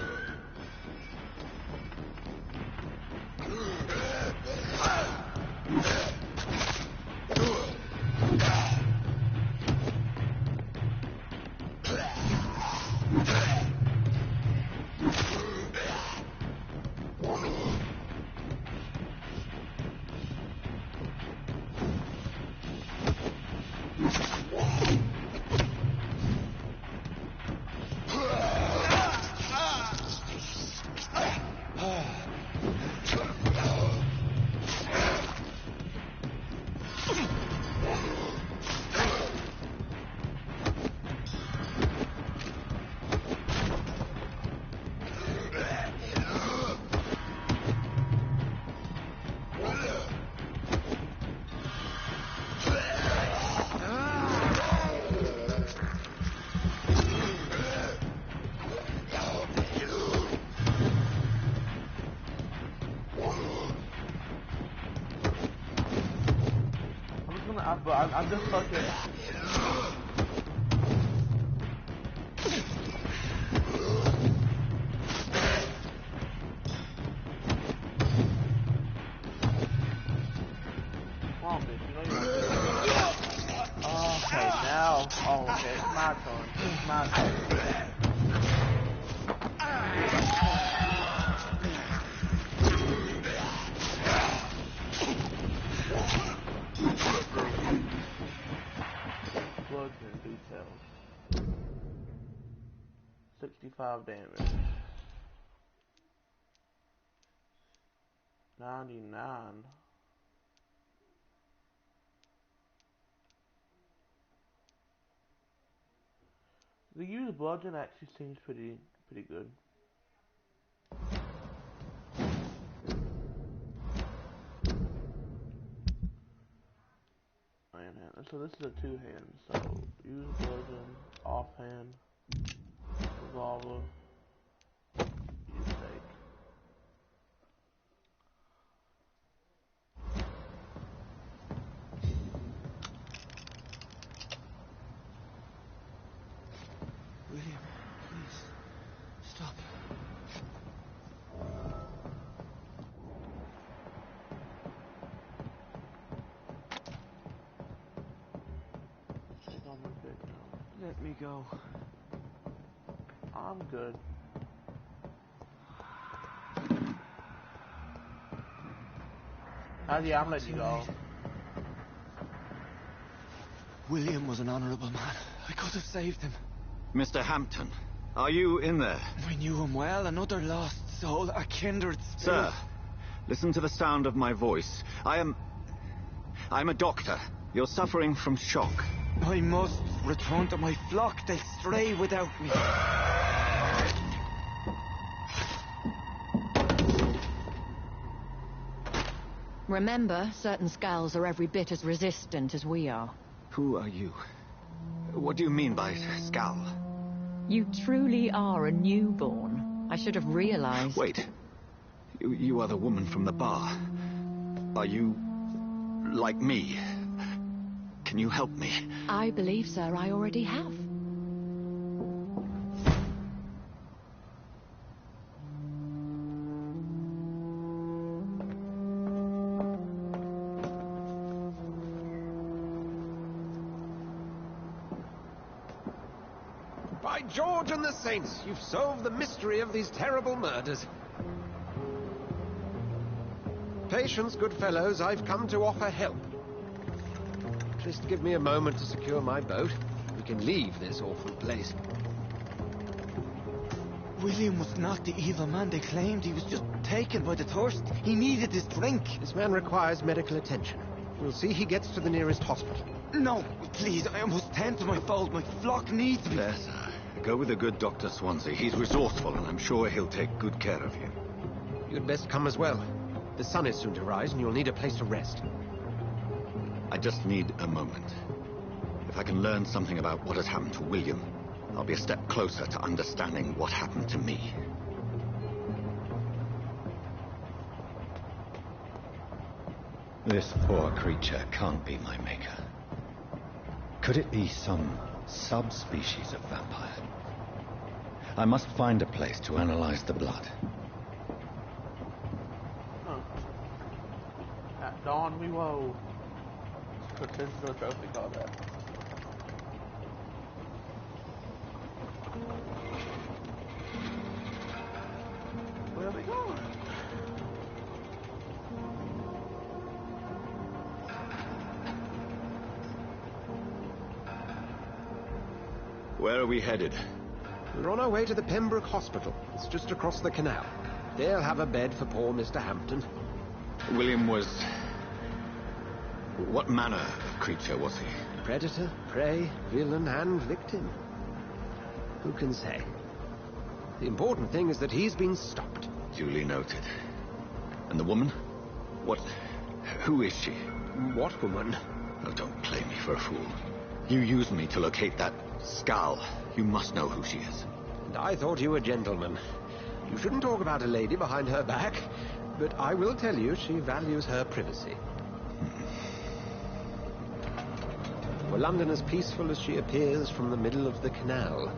I'm just fucking. Come on, bitch. You know you're okay, now. Oh, okay. It's my turn. It's my turn. Bloods and details. 65 damage. 99. The used bludgeon actually seems pretty good. So this is a two-hand. So use bludgeon, offhand, revolver, use take. William, please, stop. Let me go. I'm good. Yeah, I'm letting you go. William was an honourable man. I could have saved him. Mr. Hampton, are you in there? We knew him well, another lost soul, a kindred spirit. Sir, Listen to the sound of my voice. I'm a doctor. You're suffering from shock. I must return to my flock. They'll stray without me. Remember, certain skulls are every bit as resistant as we are. Who are you? What do you mean by skull? You truly are a newborn. I should have realized. Wait. You are the woman from the bar. Are you like me? Can you help me? I believe, sir, I already have. By George and the Saints, you've solved the mystery of these terrible murders. Patience, good fellows, I've come to offer help. Just give me a moment to secure my boat. We can leave this awful place. William was not the evil man they claimed. He was just taken by the thirst. He needed this drink. This man requires medical attention. We'll see he gets to the nearest hospital. No, please, I must tend to my fold. My flock needs me. There, sir. Go with the good Dr. Swansea. He's resourceful, and I'm sure he'll take good care of you. You'd best come as well. The sun is soon to rise, and you'll need a place to rest. I just need a moment. If I can learn something about what has happened to William, I'll be a step closer to understanding what happened to me. This poor creature can't be my maker. Could it be some subspecies of vampire? I must find a place to analyze the blood. At dawn we woe. Put this to a trophy card there. Where are we going? Where are we headed? We're on our way to the Pembroke Hospital. It's just across the canal. They'll have a bed for poor Mr. Hampton. William was... What manner of creature was he? Predator, prey, villain, and victim. Who can say? The important thing is that he's been stopped. Duly noted. And the woman? What... Who is she? What woman? Oh, don't play me for a fool. You used me to locate that skull. You must know who she is. And I thought you a gentleman. You shouldn't talk about a lady behind her back, but I will tell you she values her privacy. Were London as peaceful as she appears from the middle of the canal?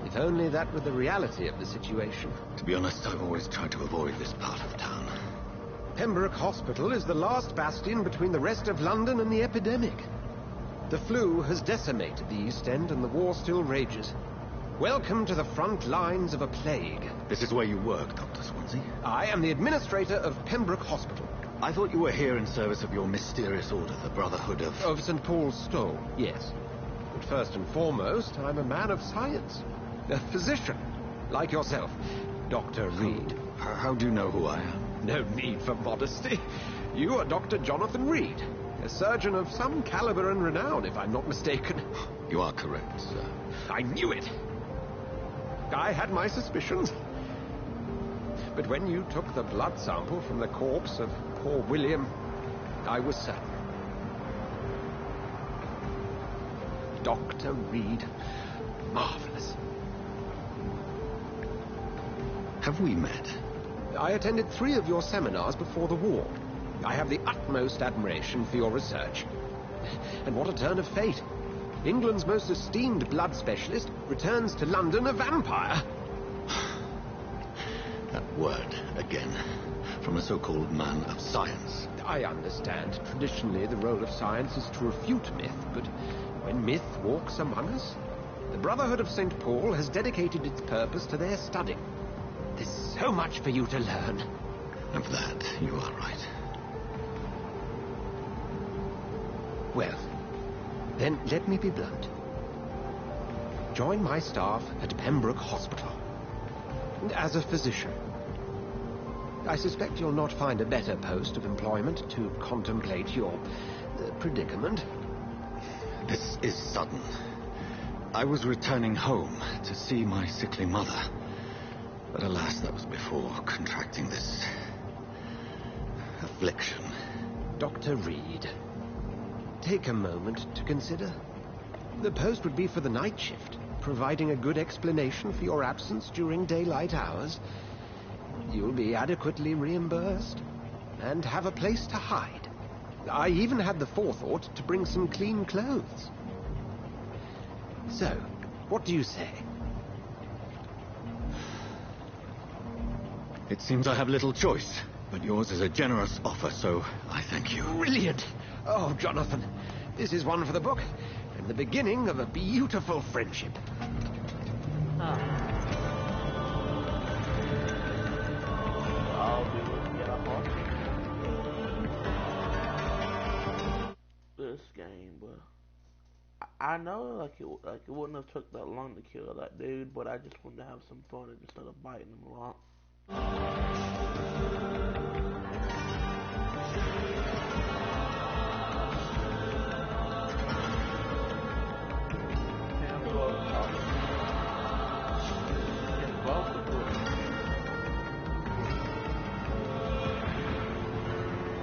If only that were the reality of the situation. To be honest, I've always tried to avoid this part of town. Pembroke Hospital is the last bastion between the rest of London and the epidemic. The flu has decimated the East End and the war still rages. Welcome to the front lines of a plague. This is where you work, Dr. Swansea? I am the administrator of Pembroke Hospital. I thought you were here in service of your mysterious order, the Brotherhood of... Of St. Paul's Stole, yes. But first and foremost, I'm a man of science. A physician, like yourself, Dr. Reed. How do you know who I am? No need for modesty. You are Dr. Jonathan Reed, a surgeon of some caliber and renown, if I'm not mistaken. You are correct, sir. I knew it. I had my suspicions. But when you took the blood sample from the corpse of poor William, I was certain. Dr. Reed. Marvelous. Have we met? I attended 3 of your seminars before the war. I have the utmost admiration for your research. And what a turn of fate. England's most esteemed blood specialist returns to London a vampire. That word, again, from a so-called man of science. I understand. Traditionally, the role of science is to refute myth, but when myth walks among us, the Brotherhood of St. Paul has dedicated its purpose to their study. There's so much for you to learn. Of that, you are right. Well, then let me be blunt. Join my staff at Pembroke Hospital. And as a physician, I suspect you'll not find a better post of employment to contemplate your predicament. This is sudden. I was returning home to see my sickly mother. But alas, that was before contracting this affliction. Dr. Reed, take a moment to consider. The post would be for the night shift, providing a good explanation for your absence during daylight hours. You'll be adequately reimbursed and have a place to hide. I even had the forethought to bring some clean clothes. So, what do you say? It seems I have little choice, but yours is a generous offer, so I thank you. Brilliant! Oh, Jonathan, this is one for the book, and the beginning of a beautiful friendship. I'll be looking at this game, but I know it wouldn't have took that long to kill that dude, but I just wanted to have some fun instead of biting him a lot.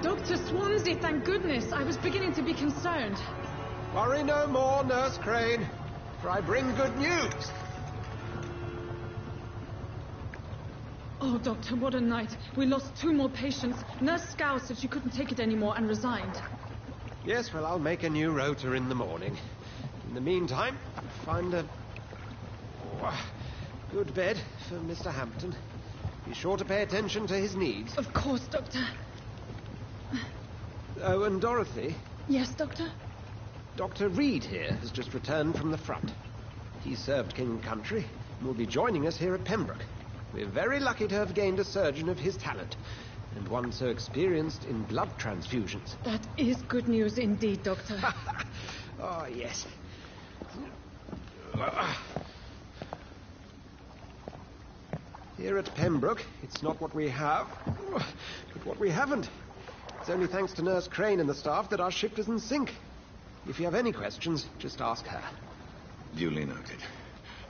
Dr. Swansea, thank goodness. I was beginning to be concerned. Worry no more, Nurse Crane, for I bring good news. Oh, Doctor, what a night. We lost 2 more patients. Nurse Scow said she couldn't take it anymore and resigned. Yes, well, I'll make a new rota in the morning. In the meantime, find a good bed for Mr. Hampton. Be sure to pay attention to his needs. Of course, Doctor. Oh, and Dorothy? Yes, Doctor? Dr. Reed here has just returned from the front. He served King and Country and will be joining us here at Pembroke. We're very lucky to have gained a surgeon of his talent, and one so experienced in blood transfusions. That is good news indeed, Doctor. Oh, yes. Here at Pembroke, it's not what we have, but what we haven't. It's only thanks to Nurse Crane and the staff that our ship is in sync. If you have any questions, just ask her. Duly noted.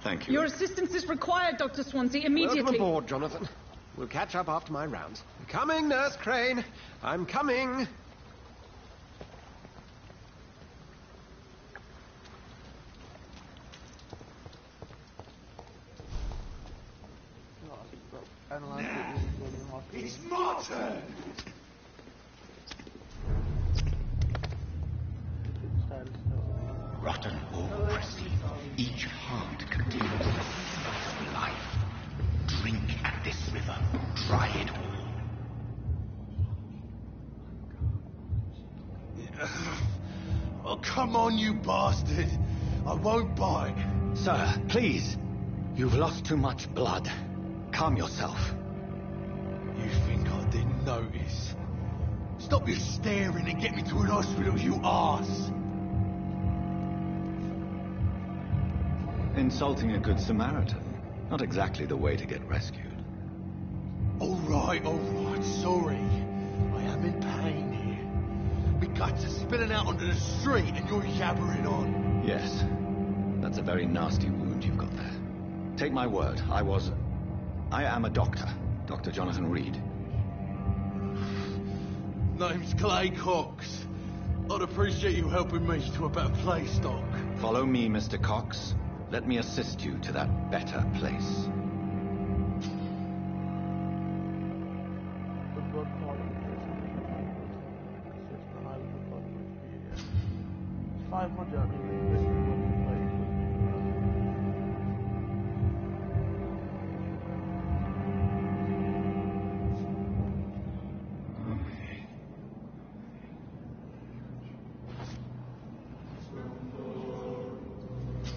Thank you. Your assistance is required, Dr. Swansea, immediately. Welcome aboard, Jonathan. We'll catch up after my rounds. I'm coming, Nurse Crane. I'm coming. It's my turn! Rotten or crispy, each heart contains the seed of life. Drink at this river, try it all. Oh, come on, you bastard! I won't bite. Sir, please. You've lost too much blood. Calm yourself. You think I didn't notice? Stop your staring and get me to an hospital, you arse! Insulting a good Samaritan. Not exactly the way to get rescued. All right, sorry. I am in pain here. My guts are spilling out onto the street and you're yabbering on. Yes. That's a very nasty wound you've got there. Take my word, I am a doctor. Dr. Jonathan Reed. Name's Clay Cox. I'd appreciate you helping me to a better place, Doc. Follow me, Mr. Cox. Let me assist you to that better place.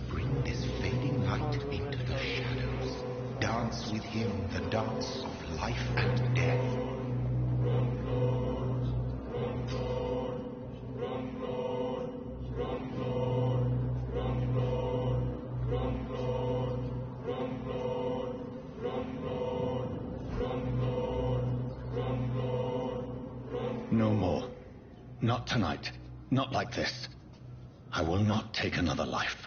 Bring this fading light into the shadows. Dance with him the dance of life and death. Run, Lord, run, Lord, run, Lord. No more. Not tonight. Not like this. I will not take another life.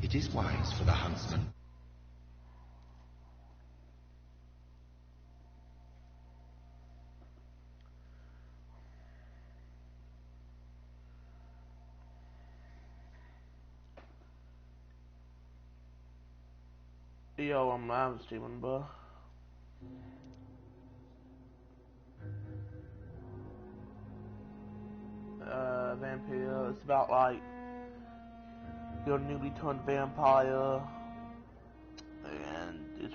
It is wise for the huntsman. Yo, I'm live streaming, bro. Vampire. It's about like you're a newly turned vampire, and it's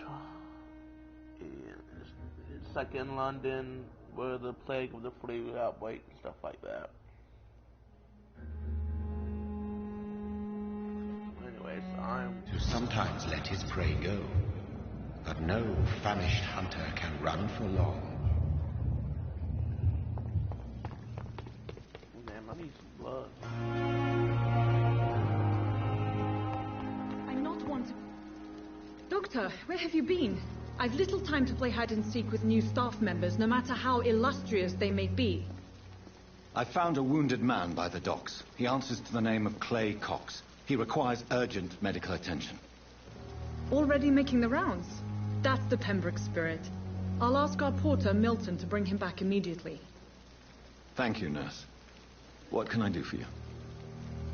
like in London where the plague of the flu outbreak and stuff like that. Anyways, To sometimes let his prey go, but no famished hunter can run for long. Damn, I need some blood. I'm not one to... Doctor, where have you been? I've little time to play hide and seek with new staff members, no matter how illustrious they may be. I found a wounded man by the docks. He answers to the name of Clay Cox. He requires urgent medical attention. Already making the rounds? That's the Pembroke spirit. I'll ask our porter, Milton, to bring him back immediately. Thank you, nurse. What can I do for you?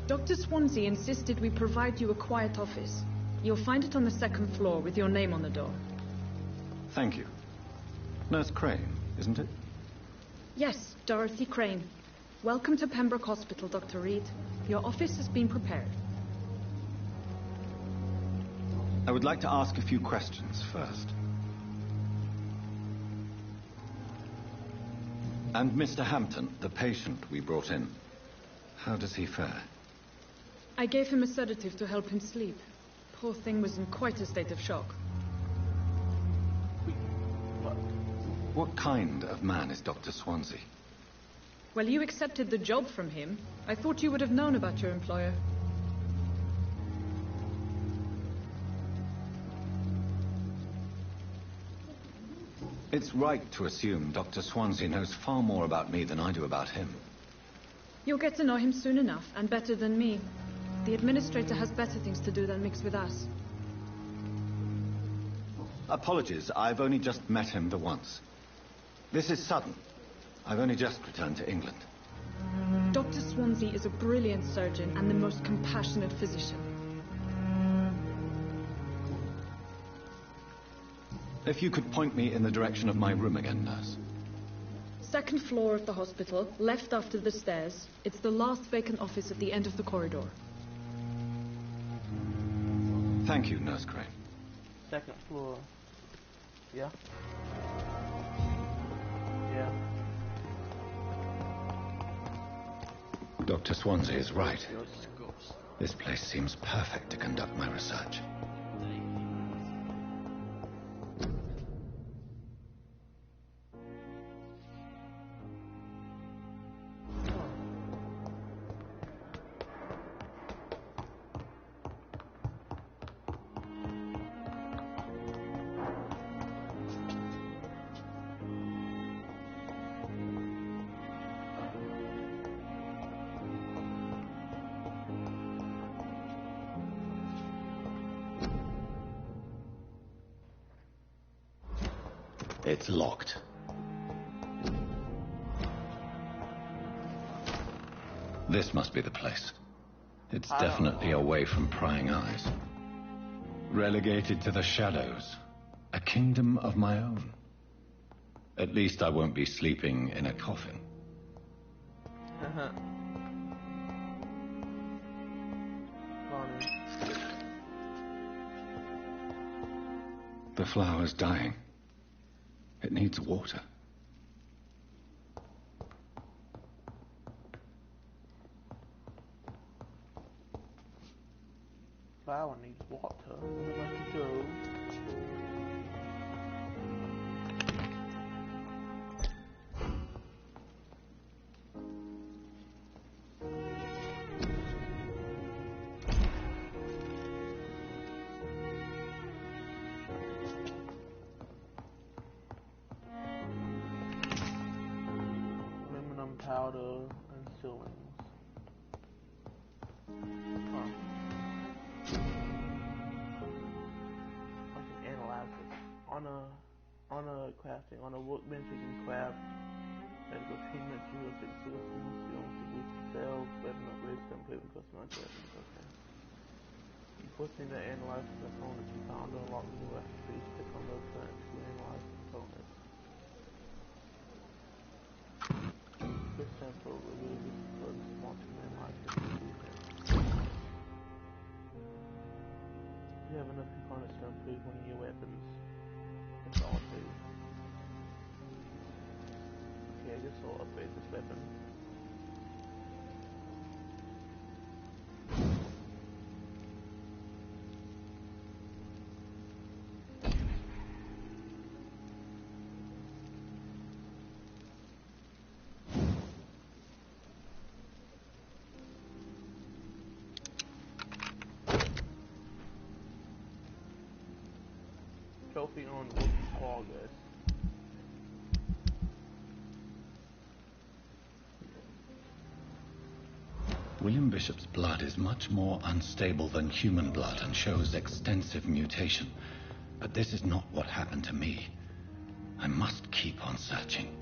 Dr. Swansea insisted we provide you a quiet office. You'll find it on the second floor with your name on the door. Thank you. Nurse Crane, isn't it? Yes, Dorothy Crane. Welcome to Pembroke Hospital, Dr. Reed. Your office has been prepared. I would like to ask a few questions first. And Mr. Hampton, the patient we brought in, how does he fare? I gave him a sedative to help him sleep. Poor thing was in quite a state of shock. What kind of man is Dr. Swansea? Well, you accepted the job from him. I thought you would have known about your employer. It's right to assume Dr. Swansea knows far more about me than I do about him. You'll get to know him soon enough, and better than me. The administrator has better things to do than mix with us. Apologies, I've only just met him the once. This is sudden. I've only just returned to England. Dr. Swansea is a brilliant surgeon and the most compassionate physician. If you could point me in the direction of my room again, nurse. Second floor of the hospital, left after the stairs. It's the last vacant office at the end of the corridor. Thank you, Nurse Crane. Second floor. Yeah? Yeah. Dr. Swansea is right. This place seems perfect to conduct my research. It's locked. This must be the place. It's definitely away from prying eyes. Relegated to the shadows. A kingdom of my own. At least I won't be sleeping in a coffin. The flower's dying. It needs water. Flower needs water. What am I to do? powder and ceilings. Huh. Okay, analysis. On a crafting, on a workbench you can craft medical treatment, heuristic systems, you don't produce cells, weapon upgrades, improving customized weapons, okay. You first need to analyze the components you found to unlock new recipes. Click on those plants to analyze the components. This sample will really be for the small to analyze the defense. You have enough components to improve one of your weapons. That's all it is. Okay, I guess I'll upgrade this weapon. Trophy on work in progress. William Bishop's blood is much more unstable than human blood and shows extensive mutation. But this is not what happened to me. I must keep on searching.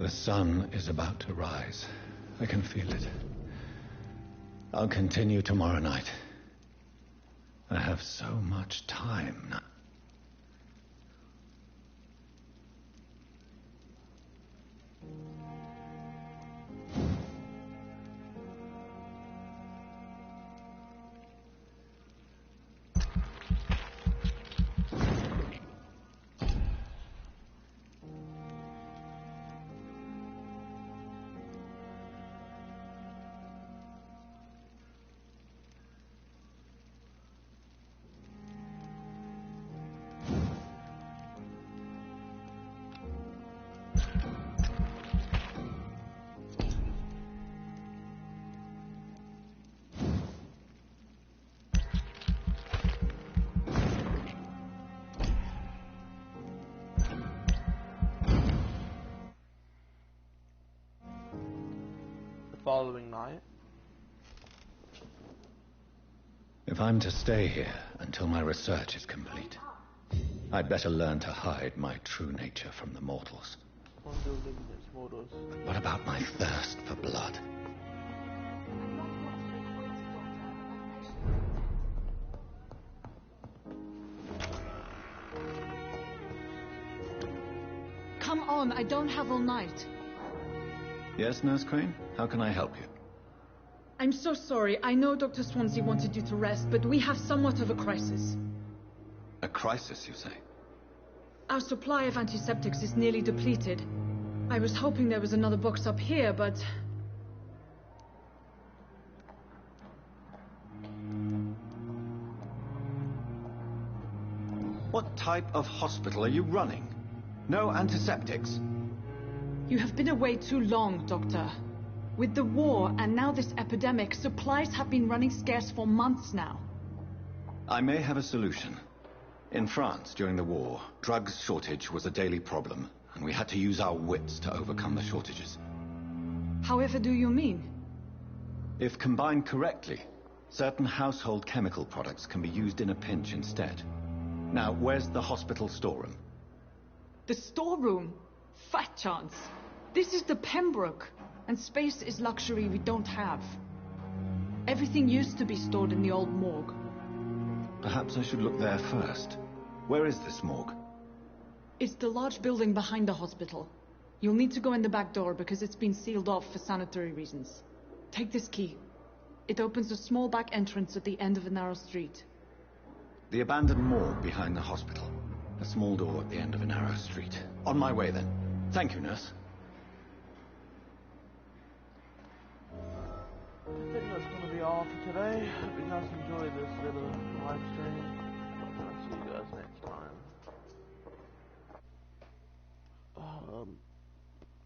The sun is about to rise. I can feel it. I'll continue tomorrow night. I have so much time now. Following night. If I'm to stay here until my research is complete, I'd better learn to hide my true nature from the mortals. But what about my thirst for blood? Come on, I don't have all night. Yes, Nurse Crane? How can I help you? I'm so sorry. I know Dr. Swansea wanted you to rest, but we have somewhat of a crisis. A crisis, you say? Our supply of antiseptics is nearly depleted. I was hoping there was another box up here, but... What type of hospital are you running? No antiseptics? You have been away too long, Doctor. With the war and now this epidemic, supplies have been running scarce for months now. I may have a solution. In France, during the war, drugs shortage was a daily problem, and we had to use our wits to overcome the shortages. However do you mean? If combined correctly, certain household chemical products can be used in a pinch instead. Now, where's the hospital storeroom? The storeroom? Fat chance. This is the Pembroke, and space is luxury we don't have. Everything used to be stored in the old morgue. Perhaps I should look there first. Where is this morgue? It's the large building behind the hospital. You'll need to go in the back door because it's been sealed off for sanitary reasons. Take this key. It opens a small back entrance at the end of a narrow street. The abandoned morgue behind the hospital. A small door at the end of a narrow street. On my way, then. Thank you, nurse. I think that's going to be all for today. Hope you guys enjoyed this little live stream. I'll see you guys next time.